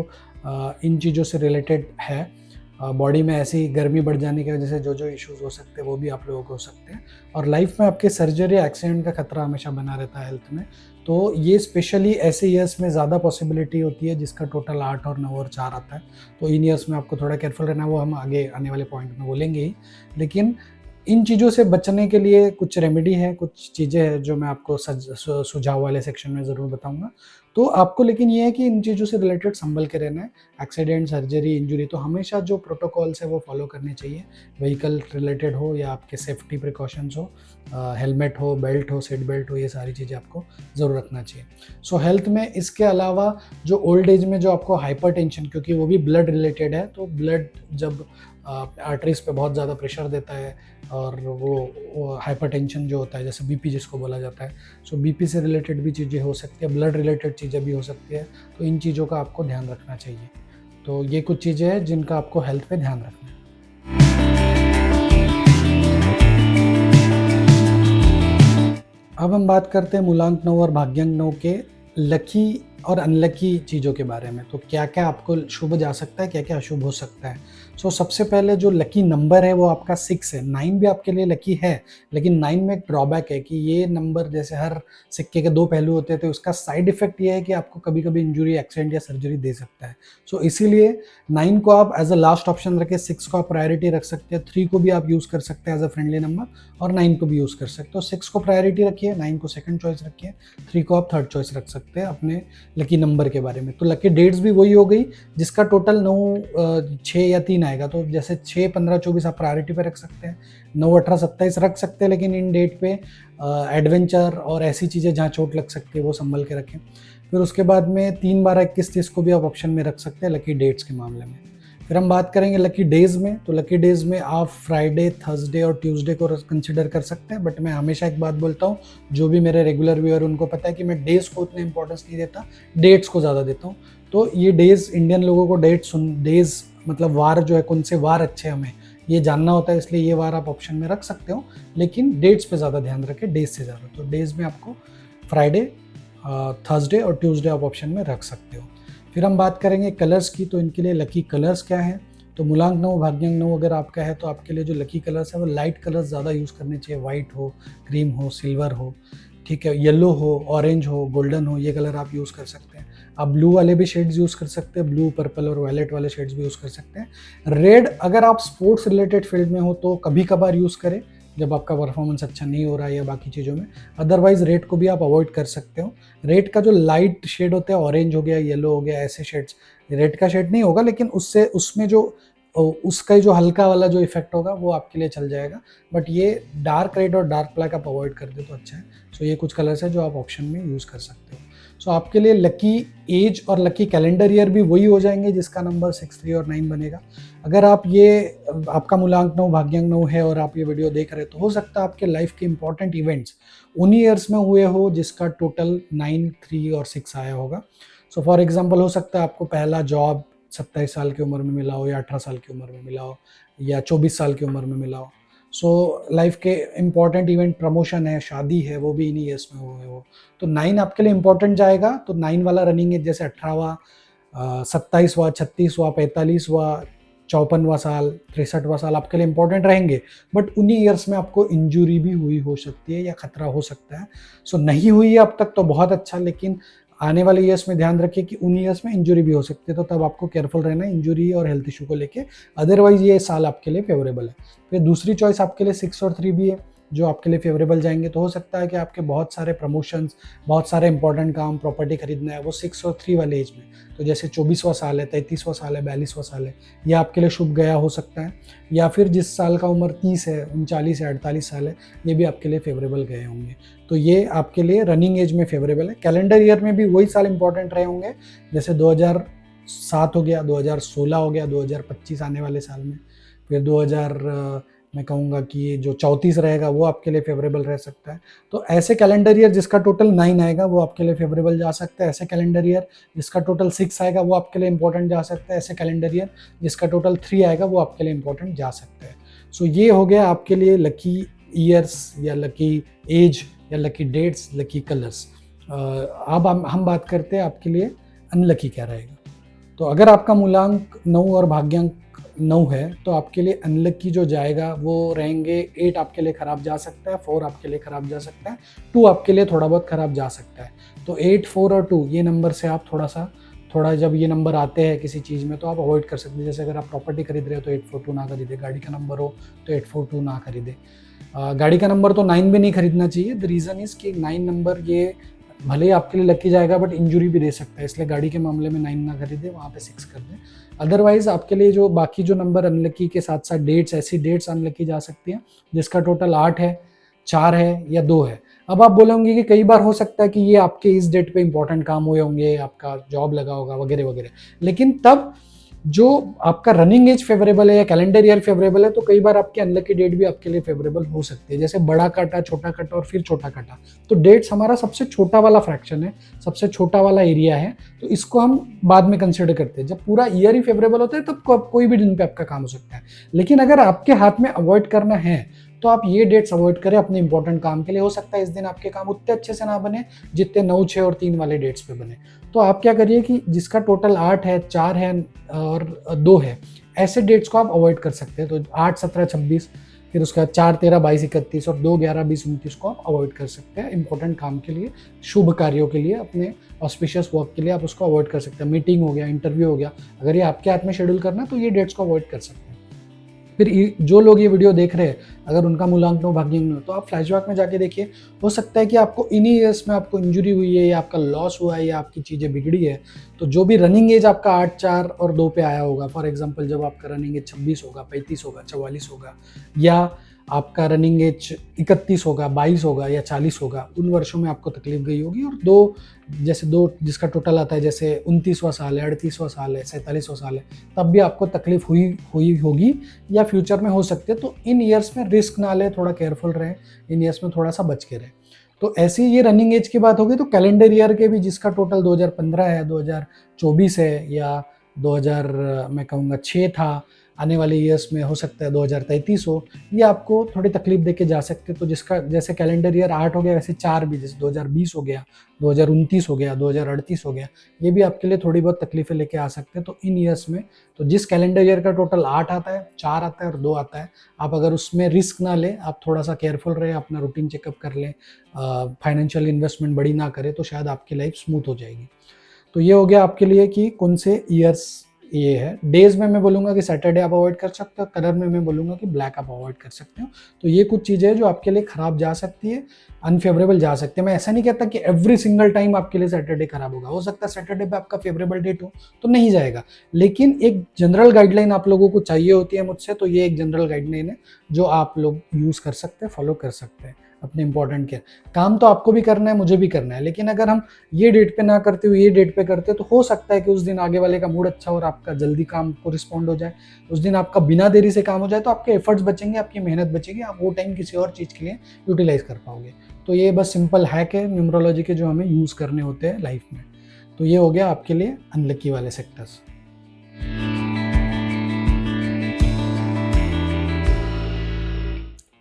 इन चीज़ों से रिलेटेड है, बॉडी में ऐसी गर्मी बढ़ जाने की वजह से जो इश्यूज हो सकते हैं, वो भी आप लोगों को हो सकते हैं। और लाइफ में आपके सर्जरी या एक्सीडेंट का खतरा हमेशा बना रहता है हेल्थ में। तो ये स्पेशली ऐसे ईयर्स में ज़्यादा पॉसिबिलिटी होती है जिसका टोटल 8 और 9 और 4 आता है। तो इन ईयर्स में आपको थोड़ा केयरफुल रहना है, वो हम आगे आने वाले पॉइंट में बोलेंगे ही। लेकिन इन चीज़ों से बचने के लिए कुछ रेमेडी है, कुछ चीज़ें हैं जो मैं आपको सुझाव वाले सेक्शन में ज़रूर बताऊंगा। तो आपको लेकिन ये है कि इन चीज़ों से रिलेटेड संभल के रहना है। एक्सीडेंट, सर्जरी, इंजरी, तो हमेशा जो प्रोटोकॉल्स है वो फॉलो करने चाहिए। व्हीकल रिलेटेड हो या आपके सेफ्टी प्रिकॉशंस हो, हेलमेट हो, बेल्ट हो, सीट बेल्ट हो, ये सारी चीज़ें आपको ज़रूर रखना चाहिए। सो हेल्थ में इसके अलावा जो ओल्ड एज में जो आपको हाइपरटेंशन, क्योंकि वो भी ब्लड रिलेटेड है, तो ब्लड जब आर्टरीज पे बहुत ज़्यादा प्रेशर देता है, और वो हाइपरटेंशन जो होता है, जैसे बीपी जिसको बोला जाता है, सो बीपी से रिलेटेड भी चीज़ें हो सकती है, ब्लड रिलेटेड चीज़ें भी हो सकती है। तो इन चीज़ों का आपको ध्यान रखना चाहिए। तो ये कुछ चीज़ें हैं जिनका आपको हेल्थ पे ध्यान रखना है। अब हम बात करते हैं मूलांक नौ और भाग्यांक नौ के लकी और अनलकी चीज़ों के बारे में। तो क्या क्या आपको शुभ जा सकता है, क्या क्या अशुभ हो सकता है। सो सबसे पहले जो लकी नंबर है वो आपका 6 है। 9 भी आपके लिए लकी है, लेकिन 9 में एक ड्रॉबैक है कि ये नंबर, जैसे हर सिक्के के 2 पहलू होते हैं, तो उसका साइड इफेक्ट ये है कि आपको कभी कभी इंजरी, एक्सीडेंट या सर्जरी दे सकता है। सो इसीलिए 9 को आप एज अ लास्ट ऑप्शन रखें, 6 को आप प्रायोरिटी रख सकते हैं, 3 को भी आप यूज़ कर सकते हैं एज अ फ्रेंडली नंबर, और 9 को भी यूज़ कर सकते हो। 6 को प्रायोरिटी रखिए, 9 को सेकंड चॉइस रखिए, 3 को आप थर्ड चॉइस रख सकते हैं अपने लकी नंबर के बारे में। तो लकी डेट्स भी वही हो गई जिसका टोटल 9, 6 या 3 आएगा। तो जैसे 6, 15, 24 आप प्रायोरिटी पे रख सकते हैं, 9, 18, 27 रख सकते हैं, लेकिन इन डेट पे एडवेंचर और ऐसी चीज़ें जहाँ चोट लग सकती है वो संभल के रखें। फिर उसके बाद में 3, 12, 21, 30 को भी आप ऑप्शन में रख सकते हैं लकी डेट्स के मामले में। फिर हम बात करेंगे लकी डेज में। तो लकी डेज में आप फ्राइडे, थर्सडे और ट्यूसडे को कंसिडर कर सकते हैं। बट मैं हमेशा एक बात बोलता हूँ, जो भी मेरे रेगुलर व्यूअर उनको पता है कि मैं डेज को उतने इंपॉर्टेंस नहीं देता, डेट्स को ज़्यादा देता हूँ। तो ये डेज, इंडियन लोगों को डेज मतलब वार जो है, कौन से वार अच्छे हमें ये जानना होता है, इसलिए ये वार आप ऑप्शन में रख सकते हो, लेकिन डेट्स पे ज़्यादा ध्यान रखें डेज से ज़्यादा। तो डेज में आपको फ्राइडे, थर्सडे और ट्यूसडे आप ऑप्शन में रख सकते हो। फिर हम बात करेंगे कलर्स की, तो इनके लिए लकी कलर्स क्या हैं। तो मूलांक 9 भाग्यांक 9 अगर आपका है तो आपके लिए जो लकी कलर्स है वो लाइट कलर्स ज़्यादा यूज़ करने चाहिए। वाइट हो, क्रीम हो, सिल्वर हो, ठीक है, येलो हो, ऑरेंज हो, गोल्डन हो, ये कलर आप यूज़ कर सकते हैं। आप ब्लू वाले भी शेड्स यूज़ कर सकते हैं, ब्लू, पर्पल और वायलेट वाले शेड्स भी यूज़ कर सकते हैं। रेड अगर आप स्पोर्ट्स रिलेटेड फील्ड में हो तो कभी कभार यूज़ करें जब आपका परफॉर्मेंस अच्छा नहीं हो रहा है या बाकी चीज़ों में। अदरवाइज रेड को भी आप अवॉइड कर सकते हो। रेड का जो लाइट शेड होता है, ऑरेंज हो गया, येलो हो गया, ऐसे शेड्स रेड का शेड नहीं होगा, लेकिन उससे उसमें जो उसका जो हल्का वाला जो इफेक्ट होगा वो आपके लिए चल जाएगा। बट ये डार्क रेड और डार्क ब्लैक आप अवॉइड कर दे तो अच्छा है। सो ये कुछ कलर्स है जो आप ऑप्शन में यूज़ कर सकते हो। सो आपके लिए लकी एज और लकी कैलेंडर ईयर भी वही हो जाएंगे जिसका नंबर 6, 3 और 9 बनेगा। अगर आप ये आपका मूलांक 9 भाग्यांक 9 है और आप ये वीडियो देख रहे हो तो हो सकता है आपके लाइफ के इंपॉर्टेंट इवेंट्स उन्हीं ईयर्स में हुए हो जिसका टोटल 9, 3 और 6 आया होगा। सो फॉर एग्जाम्पल हो सकता है आपको पहला जॉब 27 साल की उम्र में मिला हो, या 18 साल की उम्र में मिला हो, या 24 साल की उम्र में मिला हो। सो लाइफ के इंपॉर्टेंट इवेंट, प्रमोशन है, शादी है, वो भी इन्हीं ईयर्स में हुए हो। तो 9 आपके लिए इंपॉर्टेंट जाएगा। तो 9 वाला रनिंग एज जैसे 18वां, 27वां, 36वां, 45वां, 54वां साल, 63वां साल आपके लिए इंपॉर्टेंट रहेंगे। बट उन्हीं ईयर्स में आपको इंजरी भी हुई हो सकती है या खतरा हो सकता है। सो नहीं हुई है अब तक तो बहुत अच्छा, लेकिन आने वाले ईयर्स में ध्यान रखिए कि उन ईयर्स में इंजरी भी हो सकती है, तो तब आपको केयरफुल रहना है इंजरी और हेल्थ इशू को लेके। अदरवाइज ये साल आपके लिए फेवरेबल है। फिर दूसरी चॉइस आपके लिए 6 और 3 भी है जो आपके लिए फेवरेबल जाएंगे। तो हो सकता है कि आपके बहुत सारे प्रमोशंस, बहुत सारे इंपॉर्टेंट काम, प्रॉपर्टी खरीदना है, वो 6 और 3 वाले एज में, तो जैसे 24वां साल है, 33वां साल है, 42वां साल है, यह आपके लिए शुभ गया हो सकता है। या फिर जिस साल का उम्र 30 है, 39 है, 48 साल है, ये भी आपके लिए फेवरेबल गए होंगे। तो ये आपके लिए रनिंग एज में फेवरेबल है। कैलेंडर ईयर में भी वही साल इंपॉर्टेंट रहे होंगे, जैसे 2007 हो गया, 2016 हो गया, 2025 आने वाले साल में। फिर 2000 मैं कहूँगा कि जो 34 रहेगा वो आपके लिए फेवरेबल रह सकता है। तो ऐसे कैलेंडर ईयर जिसका टोटल 9 आएगा वो आपके लिए फेवरेबल जा सकता है। ऐसे कैलेंडर ईयर जिसका टोटल 6 आएगा वो आपके लिए इंपॉर्टेंट जा सकता है। ऐसे कैलेंडर ईयर जिसका टोटल 3 आएगा वो आपके लिए इंपॉर्टेंट जा सकता है। सो ये हो गया आपके लिए लकी ईयर्स या लकी एज या लकी डेट्स, लकी कलर्स। अब हम बात करते हैं आपके लिए अनलकी क्या रहेगा। तो अगर आपका मूलांक 9 और भाग्यांक 9 है तो आपके लिए अनलकी जो जाएगा वो रहेंगे 8 आपके लिए खराब जा सकता है, 4 आपके लिए खराब जा सकता है, 2 आपके लिए थोड़ा बहुत खराब जा सकता है। तो 8, 4 और 2 ये नंबर से आप थोड़ा जब ये नंबर आते हैं किसी चीज़ में तो आप अवॉइड कर सकते हैं। जैसे अगर आप प्रॉपर्टी खरीद रहे हो तो 842 ना खरीदे, गाड़ी का नंबर हो तो 842 ना खरीदे। गाड़ी का नंबर तो 9 भी नहीं खरीदना चाहिए। द रीज़न इज़ कि 9 नंबर ये भले ही आपके लिए लकी जाएगा बट इंजरी भी दे सकता है, इसलिए गाड़ी के मामले में 9 ना खरीदे, वहाँ पे 6 कर दें। अदरवाइज आपके लिए जो बाकी जो नंबर अनलकी के साथ साथ डेट्स, ऐसी डेट्स अनलकी जा सकती हैं जिसका टोटल 8 है, 4 है या 2 है। अब आप बोलोगे कि कई बार हो सकता है कि ये आपके इस डेट पे इंपॉर्टेंट काम हुए होंगे, आपका जॉब लगा होगा वगैरह वगैरह, लेकिन तब जो आपका रनिंग एज फेवरेबल है या कैलेंडर ईयर फेवरेबल है तो कई बार आपकी अनलकी डेट भी आपके लिए फेवरेबल हो सकती है। जैसे बड़ा काटा, छोटा काटा और फिर छोटा काटा। तो डेट्स हमारा सबसे छोटा वाला फ्रैक्शन है, सबसे छोटा वाला एरिया है, तो इसको हम बाद में कंसिडर करते हैं। जब पूरा ईयर ही फेवरेबल होता है तब कोई भी दिन पे आपका काम हो सकता है। लेकिन अगर आपके हाथ में अवॉइड करना है तो आप ये डेट्स अवॉइड करें अपने इंपॉर्टेंट काम के लिए। हो सकता है इस दिन आपके काम उतने अच्छे से ना बने जितने 9, 6 और 3 वाले डेट्स पे बने। तो आप क्या करिए कि जिसका टोटल 8 है, 4 है और 2 है, ऐसे डेट्स को आप अवॉइड कर सकते हैं। तो 8, 17, 26, फिर उसके बाद 4, 13, 22, 31 और 2, 11, 20, 29 को आप अवॉइड कर सकते हैं। इंपॉर्टेंट काम के लिए, शुभ कार्यों के लिए, अपने ऑस्पिशियस वर्क के लिए आप उसको अवॉइड कर सकते हैं। मीटिंग हो गया, इंटरव्यू हो गया, अगर ये आपके हाथ में शेड्यूल करना है तो ये डेट्स को अवॉइड कर सकते हैं। फिर जो लोग ये वीडियो देख रहे हैं अगर उनका मूलांक 9 भाग्यांक 9 तो आप फ्लैशबैक में जाके देखिए, हो सकता है कि आपको इन्हीं ईयर्स में आपको इंजरी हुई है या आपका लॉस हुआ है या आपकी चीज़ें बिगड़ी है। तो जो भी रनिंग एज आपका 8, 4 और 2 पे आया होगा, फॉर एग्जांपल जब आपका रनिंग एज 26 होगा, 35 होगा, 44 होगा, या आपका रनिंग एज 31 होगा, 22 होगा या 40 होगा, उन वर्षों में आपको तकलीफ गई होगी। और 2 जिसका टोटल आता है, जैसे 29वां साल है, 38वां साल है, 47वां साल है, तब भी आपको तकलीफ हुई होगी या फ्यूचर में हो सकती है। तो इन ईयर्स में रिस्क ना ले, थोड़ा केयरफुल रहें, इन ईयर्स में थोड़ा सा बच के रहें। तो ऐसी ये रनिंग एज की बात होगी। तो कैलेंडर ईयर के भी जिसका टोटल 2015 है, 2024 है या 2000 मैं कहूँगा 6 था, आने वाले ईयर्स में हो सकता है 2033 हो, ये आपको थोड़ी तकलीफ दे के जा सकते हैं। तो जिसका जैसे कैलेंडर ईयर 8 हो गया, वैसे 4 भी, जैसे 2020 हो गया, 2029 हो गया, 2038 हो गया, ये भी आपके लिए थोड़ी बहुत तकलीफें लेके आ सकते हैं। तो इन ईयर्स में तो जिस कैलेंडर ईयर का टोटल 8 आता है, 4 आता है और 2 आता है, आप अगर उसमें रिस्क ना लें, आप थोड़ा सा केयरफुल रहे, अपना रूटीन चेकअप कर लें, फाइनेंशियल इन्वेस्टमेंट बड़ी ना करें, तो शायद आपकी लाइफ स्मूथ हो जाएगी। तो ये हो गया आपके लिए कि कौन से ईयर्स ये है। डेज में मैं बोलूँगा कि सैटरडे आप अवॉइड कर सकते हो, कलर में मैं बोलूँगा कि ब्लैक आप अवॉइड कर सकते हो। तो ये कुछ चीज़ें हैं जो आपके लिए खराब जा सकती है, अनफेवरेबल जा सकती है। मैं ऐसा नहीं कहता कि एवरी सिंगल टाइम आपके लिए सैटरडे खराब होगा, हो सकता है सैटरडे पे आपका फेवरेबल डेट हो तो नहीं जाएगा, लेकिन एक जनरल गाइडलाइन आप लोगों को चाहिए होती है मुझसे, तो ये एक जनरल गाइडलाइन है जो आप लोग यूज़ कर सकते हैं, फॉलो कर सकते हैं अपने इंपॉर्टेंट के। काम तो आपको भी करना है, मुझे भी करना है, लेकिन अगर हम ये डेट पे ना करते हुए ये डेट पे करते तो हो सकता है कि उस दिन आगे वाले का मूड अच्छा हो और आपका जल्दी काम को रिस्पॉन्ड हो जाए, उस दिन आपका बिना देरी से काम हो जाए, तो आपके एफर्ट्स बचेंगे, आपकी मेहनत बचेगी, आप वो टाइम किसी और चीज़ के लिए यूटिलाइज कर पाओगे। तो ये बस सिंपल हैक है न्यूमरोलॉजी के जो हमें यूज़ करने होते हैं लाइफ में। तो ये हो गया आपके लिए अनलकी वाले सेक्टर्स।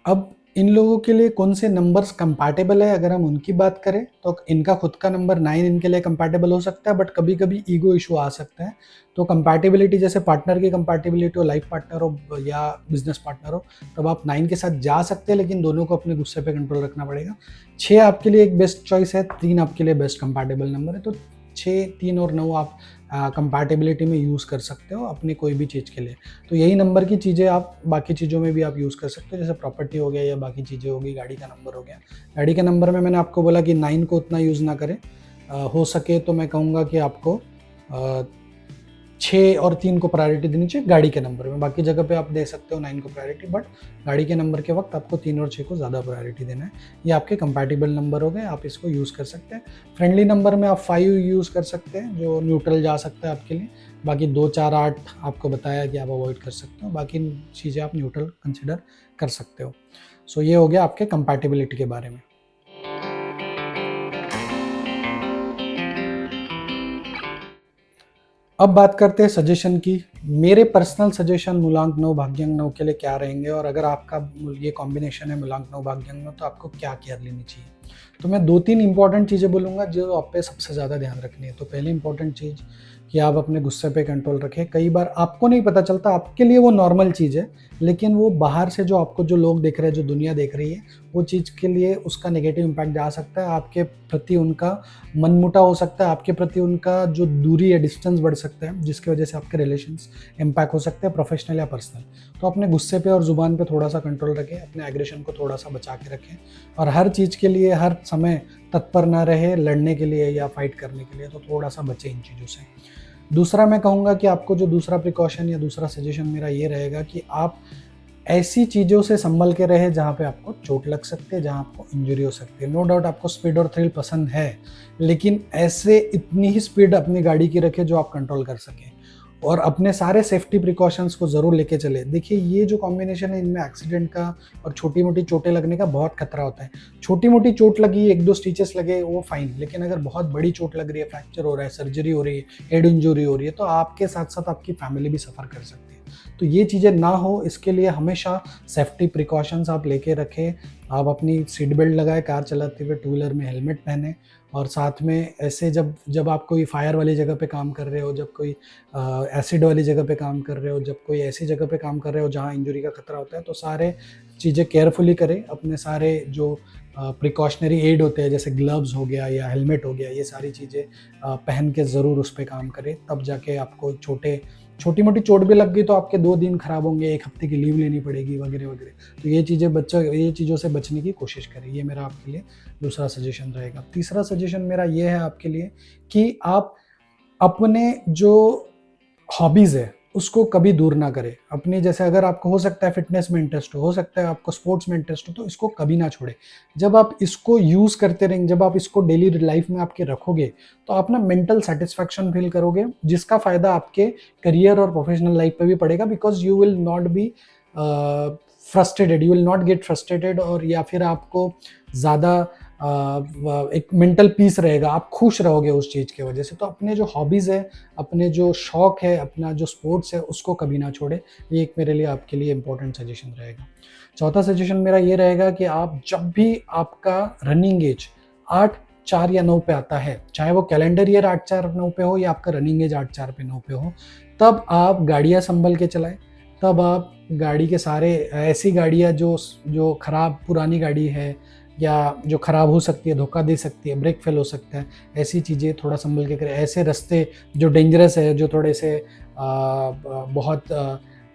अब इन लोगों के लिए कौन से नंबर्स कंपैटिबल है, अगर हम उनकी बात करें तो इनका खुद का नंबर 9 इनके लिए कंपैटिबल हो सकता है, बट कभी कभी ईगो इशू आ सकता है। तो कंपैटिबिलिटी जैसे पार्टनर की कंपैटिबिलिटी हो, लाइफ पार्टनर हो या बिजनेस पार्टनर हो, तब आप 9 के साथ जा सकते हैं, लेकिन दोनों को अपने गुस्से पे कंट्रोल रखना पड़ेगा। 6 आपके लिए एक बेस्ट चॉइस है, 3 आपके लिए बेस्ट कंपैटिबल नंबर है। तो 6, 3 और 9 आप कंपैटिबिलिटी में यूज़ कर सकते हो अपनी कोई भी चीज़ के लिए। तो यही नंबर की चीज़ें आप बाकी चीज़ों में भी आप यूज़ कर सकते हो, जैसे प्रॉपर्टी हो गया या बाकी चीज़ें हो गई, गाड़ी का नंबर हो गया। गाड़ी के नंबर में मैंने आपको बोला कि 9 को उतना यूज़ ना करें, हो सके तो मैं कहूँगा कि आपको 6 और 3 को प्रायोरिटी देनी चाहिए गाड़ी के नंबर में। बाकी जगह पे आप दे सकते हो 9 को प्रायोरिटी, बट गाड़ी के नंबर के वक्त आपको 3 और 6 को ज़्यादा प्रायोरिटी देना है। ये आपके कंपैटिबल नंबर हो गए, आप इसको यूज़ कर सकते हैं। फ्रेंडली नंबर में आप 5 यूज़ कर सकते हैं, जो न्यूट्रल जा सकता है आपके लिए। बाकी 2, 4, 8 आपको बताया कि आप अवॉइड कर सकते हो, बाकी चीज़ें आप न्यूट्रल कंसिडर कर सकते हो। सो ये हो गया आपके कंपैटिबिलिटी के बारे में। अब बात करते हैं सजेशन की। मेरे पर्सनल सजेशन मूलांक 9 भाग्यांक 9 के लिए क्या रहेंगे, और अगर आपका ये कॉम्बिनेशन है मूलांक 9 भाग्यांक 9, तो आपको क्या केयर लेनी चाहिए। तो मैं 2-3 इंपॉर्टेंट चीज़ें बोलूँगा जो आप पे सबसे ज़्यादा ध्यान रखनी है। तो पहली इंपॉर्टेंट चीज़ कि आप अपने गुस्से पे कंट्रोल रखें। कई बार आपको नहीं पता चलता, आपके लिए वो नॉर्मल चीज़ है, लेकिन वो बाहर से जो आपको जो लोग देख रहे हैं, जो दुनिया देख रही है, वो चीज़ के लिए उसका नेगेटिव इम्पैक्ट जा सकता है। आपके प्रति उनका मनमुटाव हो सकता है, आपके प्रति उनका जो दूरी है, डिस्टेंस बढ़ सकता है, जिसकी वजह से आपके रिलेशंस इम्पैक्ट हो सकते हैं, प्रोफेशनल या पर्सनल। तो अपने गुस्से पे और ज़ुबान पे थोड़ा सा कंट्रोल रखें, अपने एग्रेशन को थोड़ा सा बचा के रखें, और हर चीज़ के लिए हर समय तत्पर ना रहे लड़ने के लिए या फाइट करने के लिए। तो थोड़ा सा बचे इन चीज़ों से। दूसरा मैं कहूँगा कि आपको जो दूसरा प्रिकॉशन या दूसरा सजेशन मेरा ये रहेगा कि आप ऐसी चीज़ों से संभल के रहे जहाँ पे आपको चोट लग सकती है, जहाँ आपको इंजरी हो सकती है। नो डाउट आपको स्पीड और थ्रिल पसंद है, लेकिन ऐसे इतनी ही स्पीड अपनी गाड़ी की रखें जो आप कंट्रोल कर सकें, और अपने सारे सेफ्टी प्रिकॉशंस को ज़रूर लेके चले। देखिए, ये जो कॉम्बिनेशन है, इनमें एक्सीडेंट का और छोटी मोटी चोटें लगने का बहुत खतरा होता है। छोटी मोटी चोट लगी, 1-2 स्टिचेस लगे, वो फाइन, लेकिन अगर बहुत बड़ी चोट लग रही है, फ्रैक्चर हो रहा है, सर्जरी हो रही है, हेड इंजरी हो रही है, तो आपके साथ साथ आपकी फैमिली भी सफ़र कर सकती है। तो ये चीज़ें ना हो, इसके लिए हमेशा सेफ्टी प्रिकॉशंस आप लेके रखें। आप अपनी सीट बेल्ट लगाएं, कार चलाते हुए, टू व्हीलर में हेलमेट पहने, और साथ में ऐसे जब आप कोई फायर वाली जगह पे काम कर रहे हो, जब कोई एसिड वाली जगह पे काम कर रहे हो, जब कोई ऐसी जगह पे काम कर रहे हो जहाँ इंजरी का खतरा होता है, तो सारे चीज़ें केयरफुली करें। अपने सारे जो प्रिकॉशनरी एड होते हैं, जैसे ग्लव्स हो गया या हेलमेट हो गया, ये सारी चीज़ें पहन के ज़रूर उस पर काम करें, तब जाके आपको छोटी मोटी चोट भी लग गई तो आपके 2 दिन खराब होंगे, 1 हफ्ते की लीव लेनी पड़ेगी वगैरह वगैरह। तो ये चीज़ों से बचने की कोशिश करें। ये मेरा आपके लिए दूसरा सजेशन रहेगा। तीसरा सजेशन मेरा ये है आपके लिए कि आप अपने जो हॉबीज़ है उसको कभी दूर ना करें। अपने जैसे अगर आपको हो सकता है फिटनेस में इंटरेस्ट हो सकता है आपको स्पोर्ट्स में इंटरेस्ट हो, तो इसको कभी ना छोड़ें। जब आप इसको यूज़ करते रहेंगे, जब आप इसको डेली लाइफ में आपके रखोगे, तो आप ना मेंटल सेटिस्फैक्शन फील करोगे, जिसका फ़ायदा आपके करियर और प्रोफेशनल लाइफ पे भी पड़ेगा। Because you will not be frustrated, you will not get frustrated, और या फिर आपको ज़्यादा एक मेंटल पीस रहेगा, आप खुश रहोगे उस चीज़ की वजह से। तो अपने जो हॉबीज़ है, अपने जो शौक है, अपना जो स्पोर्ट्स है, उसको कभी ना छोड़े। ये एक मेरे लिए आपके लिए इंपॉर्टेंट सजेशन रहेगा। चौथा सजेशन मेरा ये रहेगा कि आप जब भी आपका रनिंग एज 8, 4 या 9 पे आता है, चाहे वो कैलेंडर ईयर 8, 4, 9 पे हो या आपका रनिंग एज 8, 4 पे 9 पे हो, तब आप गाड़ियाँ संभल के चलाएं। तब आप गाड़ी के सारे ऐसी गाड़ियाँ जो खराब पुरानी गाड़ी है या जो खराब हो सकती है, धोखा दे सकती है, ब्रेक फेल हो सकता है, ऐसी चीज़ें थोड़ा संभल के करें। ऐसे रास्ते जो डेंजरस है, जो थोड़े से बहुत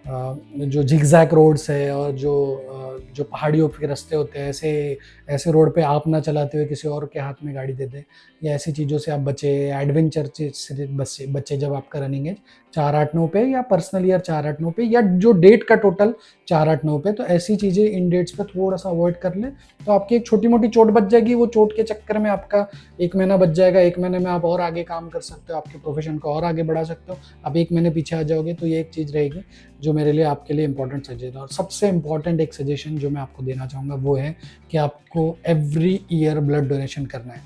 जो झिगजैग रोड्स है और जो पहाड़ियों के रास्ते होते हैं, ऐसे ऐसे रोड पे आप ना चलाते हुए किसी और के हाथ में गाड़ी दे दें, या ऐसी चीज़ों से आप बचे। एडवेंचर से बच्चे जब आपका रनिंग एज 4, 8, 9 पे या पर्सनल ईयर 4, 8, 9 पे या जो डेट का टोटल 4, 8, 9 पे, तो ऐसी चीज़ें इन डेट्स पे थोड़ा सा अवॉइड कर ले, तो आपकी एक छोटी मोटी चोट बच जाएगी। वो चोट के चक्कर में आपका 1 महीना बच जाएगा। 1 महीने में आप और आगे काम कर सकते हो, आपके प्रोफेशन को और आगे बढ़ा सकते हो। आप 1 महीने पीछे आ जाओगे, तो ये एक चीज़ रहेगी जो मेरे लिए आपके लिए इंपॉर्टेंट सजेशन। और सबसे इंपॉर्टेंट एक सजेशन जो मैं आपको देना चाहूँगा वो है कि आपको एवरी ईयर ब्लड डोनेशन करना है।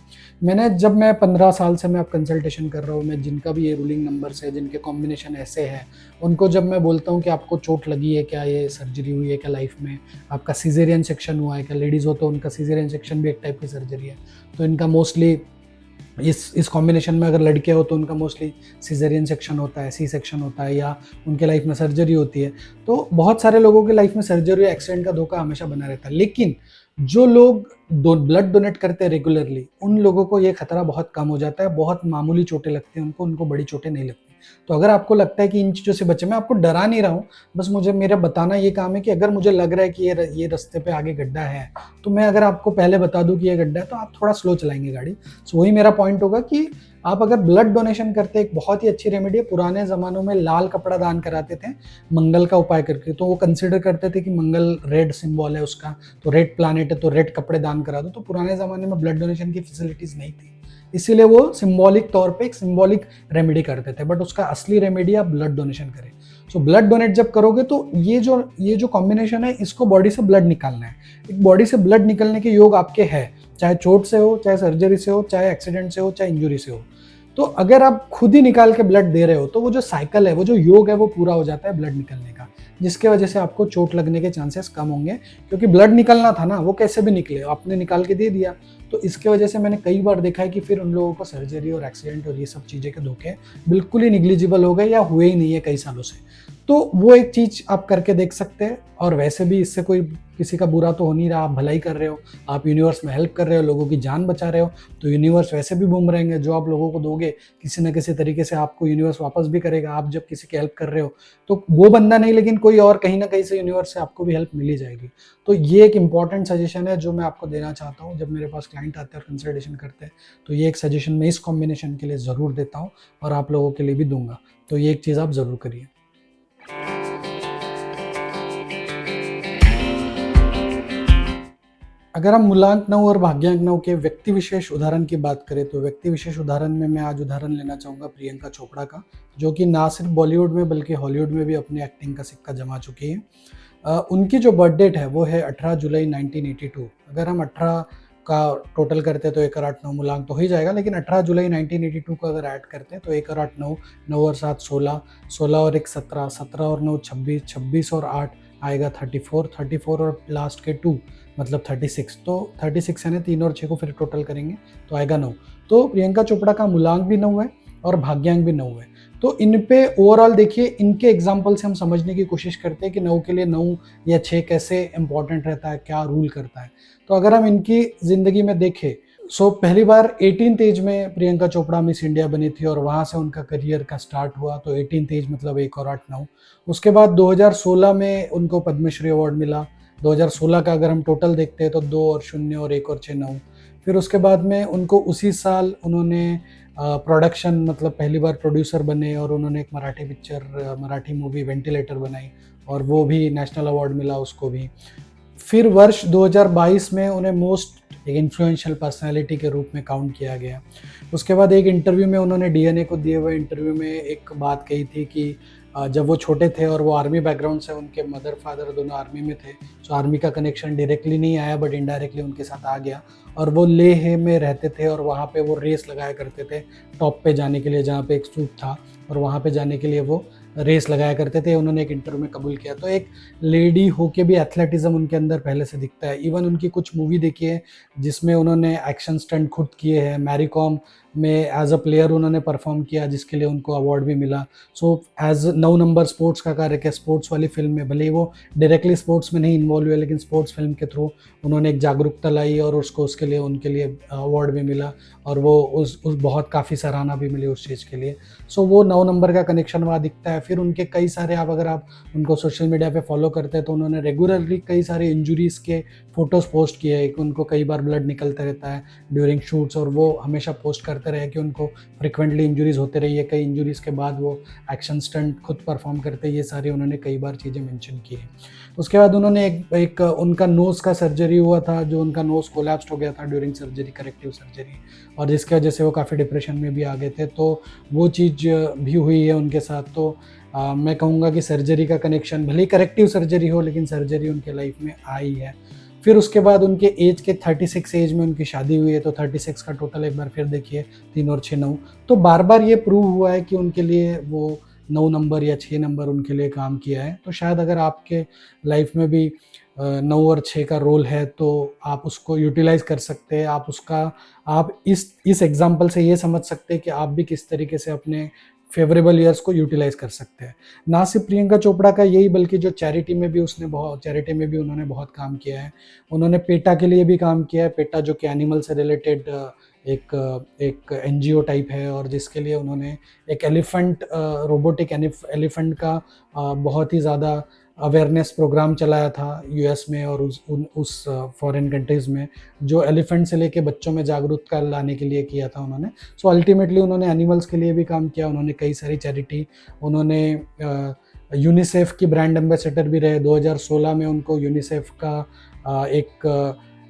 मैं 15 साल से मैं अब कंसल्टेशन कर रहा हूँ, मैं जिनका भी ये रूलिंग नंबर्स है, जिनके कॉम्बिनेशन ऐसे हैं, उनको जब मैं बोलता हूँ कि आपको चोट लगी है क्या, ये सर्जरी हुई है क्या लाइफ में, आपका सीजेरियन सेक्शन हुआ है क्या, लेडीज़ हो तो उनका सीजेरियन सेक्शन भी एक टाइप की सर्जरी है, तो इनका मोस्टली इस कॉम्बिनेशन में अगर लड़के हो तो उनका मोस्टली सीजेरियन सेक्शन होता है, सी सेक्शन होता है, या उनके लाइफ में सर्जरी होती है। तो बहुत सारे लोगों की लाइफ में सर्जरी या एक्सीडेंट का धोखा हमेशा बना रहता है, लेकिन जो लोग ब्लड डोनेट करते हैं रेगुलरली, उन लोगों को ये खतरा बहुत कम हो जाता है। बहुत मामूली चोटें लगती हैं उनको बड़ी चोटें नहीं लगती। तो अगर आपको लगता है कि इन चीज़ों से बचे, मैं आपको डरा नहीं रहा हूँ, बस मुझे मेरा बताना ये काम है कि अगर मुझे लग रहा है कि ये रास्ते पे आगे गड्ढा है, तो मैं अगर आपको पहले बता दूं कि ये गड्ढा है, तो आप थोड़ा स्लो चलाएंगे गाड़ी। सो वही मेरा पॉइंट होगा कि आप अगर ब्लड डोनेशन करते हैं, एक बहुत ही अच्छी रेमेडी है। पुराने ज़मानों में लाल कपड़ा दान कराते थे मंगल का उपाय करके, तो वो कंसिडर करते थे कि मंगल रेड सिंबल है उसका, तो रेड प्लानेट है, तो रेड कपड़े दान करा दो। तो पुराने ज़माने में ब्लड डोनेशन की फैसिलिटीज़ नहीं थी, इसीलिए वो सिंबॉलिक तौर पे एक सिंबॉलिक रेमेडी करते थे, बट उसका असली रेमेडी आप ब्लड डोनेशन करें। सो ब्लड डोनेट जब करोगे तो ये जो कॉम्बिनेशन है, इसको बॉडी से ब्लड निकालना है। एक बॉडी से ब्लड निकलने के योग आपके हैं, चाहे चोट से हो, चाहे सर्जरी से हो, चाहे एक्सीडेंट से हो, चाहे इंजुरी से हो। तो अगर आप खुद ही निकाल के ब्लड दे रहे हो, तो वो जो साइकिल है, वो जो योग है, वो पूरा हो जाता है ब्लड निकलने का, जिसके वजह से आपको चोट लगने के चांसेस कम होंगे। क्योंकि ब्लड निकलना था ना, वो कैसे भी निकले, आपने निकाल के दे दिया। तो इसके वजह से मैंने कई बार देखा है कि फिर उन लोगों को सर्जरी और एक्सीडेंट और ये सब चीज़ें के धोखे बिल्कुल ही निग्लिजिबल हो गए या हुए ही नहीं है कई सालों से। तो वो एक चीज़ आप करके देख सकते हैं। और वैसे भी इससे कोई किसी का बुरा तो हो नहीं रहा, आप भलाई कर रहे हो, आप यूनिवर्स में हेल्प कर रहे हो, लोगों की जान बचा रहे हो, तो यूनिवर्स वैसे भी बूम रहेंगे। जो आप लोगों को दोगे, किसी न किसी तरीके से आपको यूनिवर्स वापस भी करेगा। आप जब किसी की हेल्प कर रहे हो, तो वो बंदा नहीं, लेकिन कोई और कहीं ना कहीं से यूनिवर्स से आपको भी हेल्प मिली जाएगी। तो ये एक इंपॉर्टेंट सजेशन है जो मैं आपको देना चाहता हूँ। जब मेरे पास क्लाइंट आते हैं और कंसल्टेशन करते हैं, तो ये एक सजेशन मैं इस कॉम्बिनेशन के लिए ज़रूर देता हूँ और आप लोगों के लिए भी दूंगा। तो ये एक चीज़ आप ज़रूर करिए। अगर हम मूलांक नव और भाग्यांक नव के व्यक्ति विशेष उदाहरण की बात करें, तो व्यक्ति विशेष उदाहरण में मैं आज उदाहरण लेना चाहूँगा प्रियंका चोपड़ा का, जो कि ना सिर्फ बॉलीवुड में बल्कि हॉलीवुड में भी अपनी एक्टिंग का सिक्का जमा चुकी है। उनकी जो बर्थ डेट है वो है 18 जुलाई 1982। अगर हम 18 का टोटल करते हैं तो 1 और 8 9 मूलांक तो हो ही जाएगा, लेकिन 18 जुलाई 1982 को अगर ऐड करते हैं तो 1 और 8 9, 9 और 7 16, 16 और 1 17, 17 और 9 26, 26 और 8 आएगा 34, 34 और लास्ट के 2 मतलब 36। तो 36 यानी 3 और 6 को फिर टोटल करेंगे तो आएगा 9। तो प्रियंका चोपड़ा का मूलांक भी 9 है और भाग्यांक भी 9 है। तो इन पे ओवरऑल देखिए, इनके एग्जाम्पल से हम समझने की कोशिश करते हैं कि 9 के लिए 9 या 6 कैसे इंपॉर्टेंट रहता है, क्या रूल करता है। तो अगर हम इनकी जिंदगी में देखें, सो पहली बार 18th एज में प्रियंका चोपड़ा मिस इंडिया बनी थी और वहाँ से उनका करियर का स्टार्ट हुआ। तो 18th एज मतलब 1 और 8 9। उसके बाद 2016 में उनको पद्मश्री अवार्ड मिला। 2016 का अगर हम टोटल देखते हैं तो 2 और 0 और 1 और 6 9। फिर उसके बाद में उनको उसी साल उन्होंने प्रोडक्शन मतलब पहली बार प्रोड्यूसर बने और उन्होंने एक मराठी मूवी वेंटिलेटर बनाई और वो भी नेशनल अवार्ड मिला उसको भी। फिर वर्ष 2022 में उन्हें मोस्ट इन्फ्लुएंशियल पर्सनालिटी के रूप में काउंट किया गया। उसके बाद एक इंटरव्यू में उन्होंने डीएनए को दिए हुए इंटरव्यू में एक बात कही थी कि जब वो छोटे थे और वो आर्मी बैकग्राउंड से, उनके मदर फादर दोनों आर्मी में थे, तो आर्मी का कनेक्शन डायरेक्टली नहीं आया बट इनडायरेक्टली उनके साथ आ गया। और वो लेह में रहते थे और वहाँ पे वो रेस लगाया करते थे टॉप पे जाने के लिए, जहाँ पे एक स्तूप था और वहाँ पे जाने के लिए वो रेस लगाया करते थे। उन्होंने एक इंटरव्यू में कबूल किया। तो एक लेडी होके भी एथलेटिज्म उनके अंदर पहले से दिखता है। इवन उनकी कुछ मूवी देखी है जिसमें उन्होंने एक्शन स्टंट खुद किए हैं। मैरी कॉम में एज अ प्लेयर उन्होंने परफॉर्म किया, जिसके लिए उनको अवार्ड भी मिला। सो एज 9 नंबर स्पोर्ट्स का कार्य किया, स्पोर्ट्स वाली फिल्म में। भले ही वो डायरेक्टली स्पोर्ट्स में नहीं इन्वॉल्व हुए, लेकिन स्पोर्ट्स फिल्म के थ्रू उन्होंने एक जागरूकता लाई और उसके लिए उनके लिए अवार्ड भी मिला और वो उस बहुत काफ़ी सराहना भी मिली उस चीज़ के लिए। सो वो 9 नंबर का कनेक्शन वहाँ दिखता है। फिर उनके कई सारे, अगर आप उनको सोशल मीडिया पे फॉलो करते हैं तो उन्होंने रेगुलरली कई सारे इंजुरीज़ के फ़ोटोज़ पोस्ट किए हैं कि उनको कई बार ब्लड निकलता रहता है ड्यूरिंग शूट्स, और वो हमेशा पोस्ट करते रहे कि उनको फ्रिक्वेंटली इंजुरीज़ होते रही है। कई इंजुरीज़ के बाद वो एक्शन स्टंट खुद परफॉर्म करते हैं। ये सारी उन्होंने कई बार चीज़ें मेंशन की है। उसके बाद उन्होंने एक उनका नोज़ का सर्जरी हुआ था, जो उनका नोज़ कोलैप्स्ड हो गया था ड्यूरिंग सर्जरी, करेक्टिव सर्जरी, और जिसकी वजह से वो काफ़ी डिप्रेशन में भी आ गए थे। तो वो चीज़ भी हुई है उनके साथ। तो मैं कहूँगा कि सर्जरी का कनेक्शन, भले ही करेक्टिव सर्जरी हो, लेकिन सर्जरी उनके लाइफ में आई है। फिर उसके बाद उनके एज के 36 एज में उनकी शादी हुई है। तो 36 का टोटल एक बार फिर देखिए, 3 और 6 9। तो बार बार ये प्रूव हुआ है कि उनके लिए वो 9 नंबर या 6 नंबर उनके लिए काम किया है। तो शायद अगर आपके लाइफ में भी 9 और 6 का रोल है तो आप उसको यूटिलाइज़ कर सकते हैं। आप इस एग्जाम्पल से ये समझ सकते हैं कि आप भी किस तरीके से अपने फेवरेबल ईयर्स को यूटिलाइज कर सकते हैं। ना सिर्फ प्रियंका चोपड़ा का यही, बल्कि जो चैरिटी में भी उन्होंने बहुत काम किया है। उन्होंने पेटा के लिए भी काम किया है। पेटा जो कि एनिमल से रिलेटेड एक एनजीओ टाइप है, और जिसके लिए उन्होंने एक रोबोटिक एलिफेंट का बहुत ही ज़्यादा अवेयरनेस प्रोग्राम चलाया था यूएस में और उस फॉरेन कंट्रीज़ में, जो एलिफेंट से लेके बच्चों में जागरूकता लाने के लिए किया था उन्होंने। सो अल्टीमेटली उन्होंने एनिमल्स के लिए भी काम किया। उन्होंने कई सारी चैरिटी, उन्होंने यूनिसेफ की ब्रांड एम्बेसडर भी रहे। 2016 में उनको यूनिसेफ का एक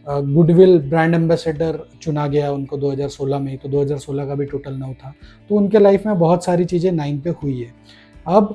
गुडविल ब्रांड एम्बेसडर चुना गया उनको 2016 में ही। तो 2016 का भी टोटल 9 था। तो उनके लाइफ में बहुत सारी चीज़ें 9 पे हुई है। अब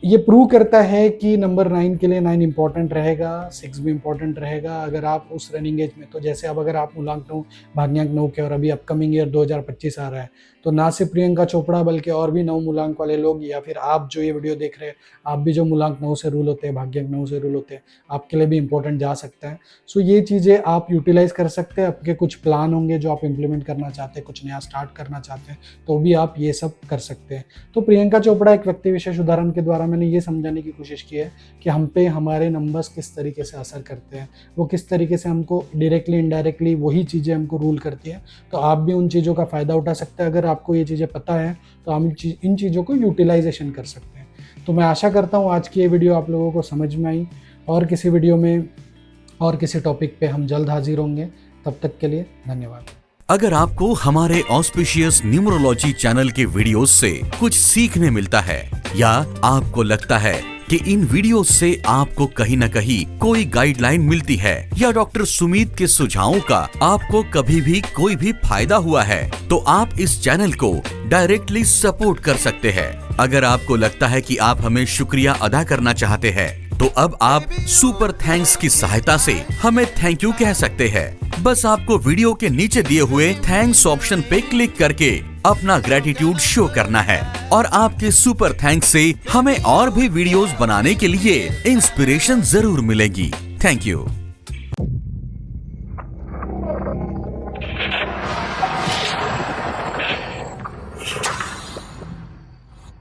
ये प्रूव करता है कि नंबर 9 के लिए 9 इंपॉर्टेंट रहेगा, 6 भी इंपॉर्टेंट रहेगा अगर आप उस रनिंग एज में। तो जैसे अब अगर आप मूलांक 9 भाग्यांक 9 के, और अभी अपकमिंग ईयर 2025 आ रहा है, तो ना सिर्फ प्रियंका चोपड़ा बल्कि और भी 9 मूलांक वाले लोग, या फिर आप जो ये वीडियो देख रहे हैं, आप भी जो मूलांक 9 से रूल होते हैं, भाग्यांक 9 से रूल होते हैं, आपके लिए भी इंपॉर्टेंट जा सकता है। सो ये चीज़ें आप यूटिलाइज कर सकते हैं। आपके कुछ प्लान होंगे जो आप इम्प्लीमेंट करना चाहते हैं, कुछ नया स्टार्ट करना चाहते हैं, तो भी आप ये सब कर सकते हैं। तो प्रियंका चोपड़ा एक व्यक्ति विशेष उदाहरण के द्वारा मैंने ये समझाने की कोशिश की है कि हम पे हमारे नंबर्स किस तरीके से असर करते हैं, वो किस तरीके से हमको डायरेक्टली इनडायरेक्टली वही चीज़ें हमको रूल करती है। तो आप भी उन चीज़ों का फ़ायदा उठा सकते हैं। अगर आपको ये चीज़ें पता है तो हम इन चीज़ों को यूटिलाइजेशन कर सकते हैं। तो मैं आशा करता हूँ आज की ये वीडियो आप लोगों को समझ में आई, और किसी वीडियो में और किसी टॉपिक पे हम जल्द हाजिर होंगे। तब तक के लिए धन्यवाद। अगर आपको हमारे ऑस्पिशियस न्यूमरोलॉजी चैनल के वीडियोस से कुछ सीखने मिलता है, या आपको लगता है कि इन वीडियोस से आपको कहीं न कहीं कोई गाइडलाइन मिलती है, या डॉक्टर सुमित के सुझावों का आपको कभी भी कोई भी फायदा हुआ है, तो आप इस चैनल को डायरेक्टली सपोर्ट कर सकते हैं। अगर आपको लगता है कि आप हमें शुक्रिया अदा करना चाहते हैं, तो अब आप सुपर थैंक्स की सहायता से हमें थैंक यू कह सकते हैं। बस आपको वीडियो के नीचे दिए हुए थैंक्स ऑप्शन पे क्लिक करके अपना ग्रेटिट्यूड शो करना है, और आपके सुपर थैंक्स से हमें और भी वीडियोस बनाने के लिए इंस्पिरेशन जरूर मिलेगी। Thank you.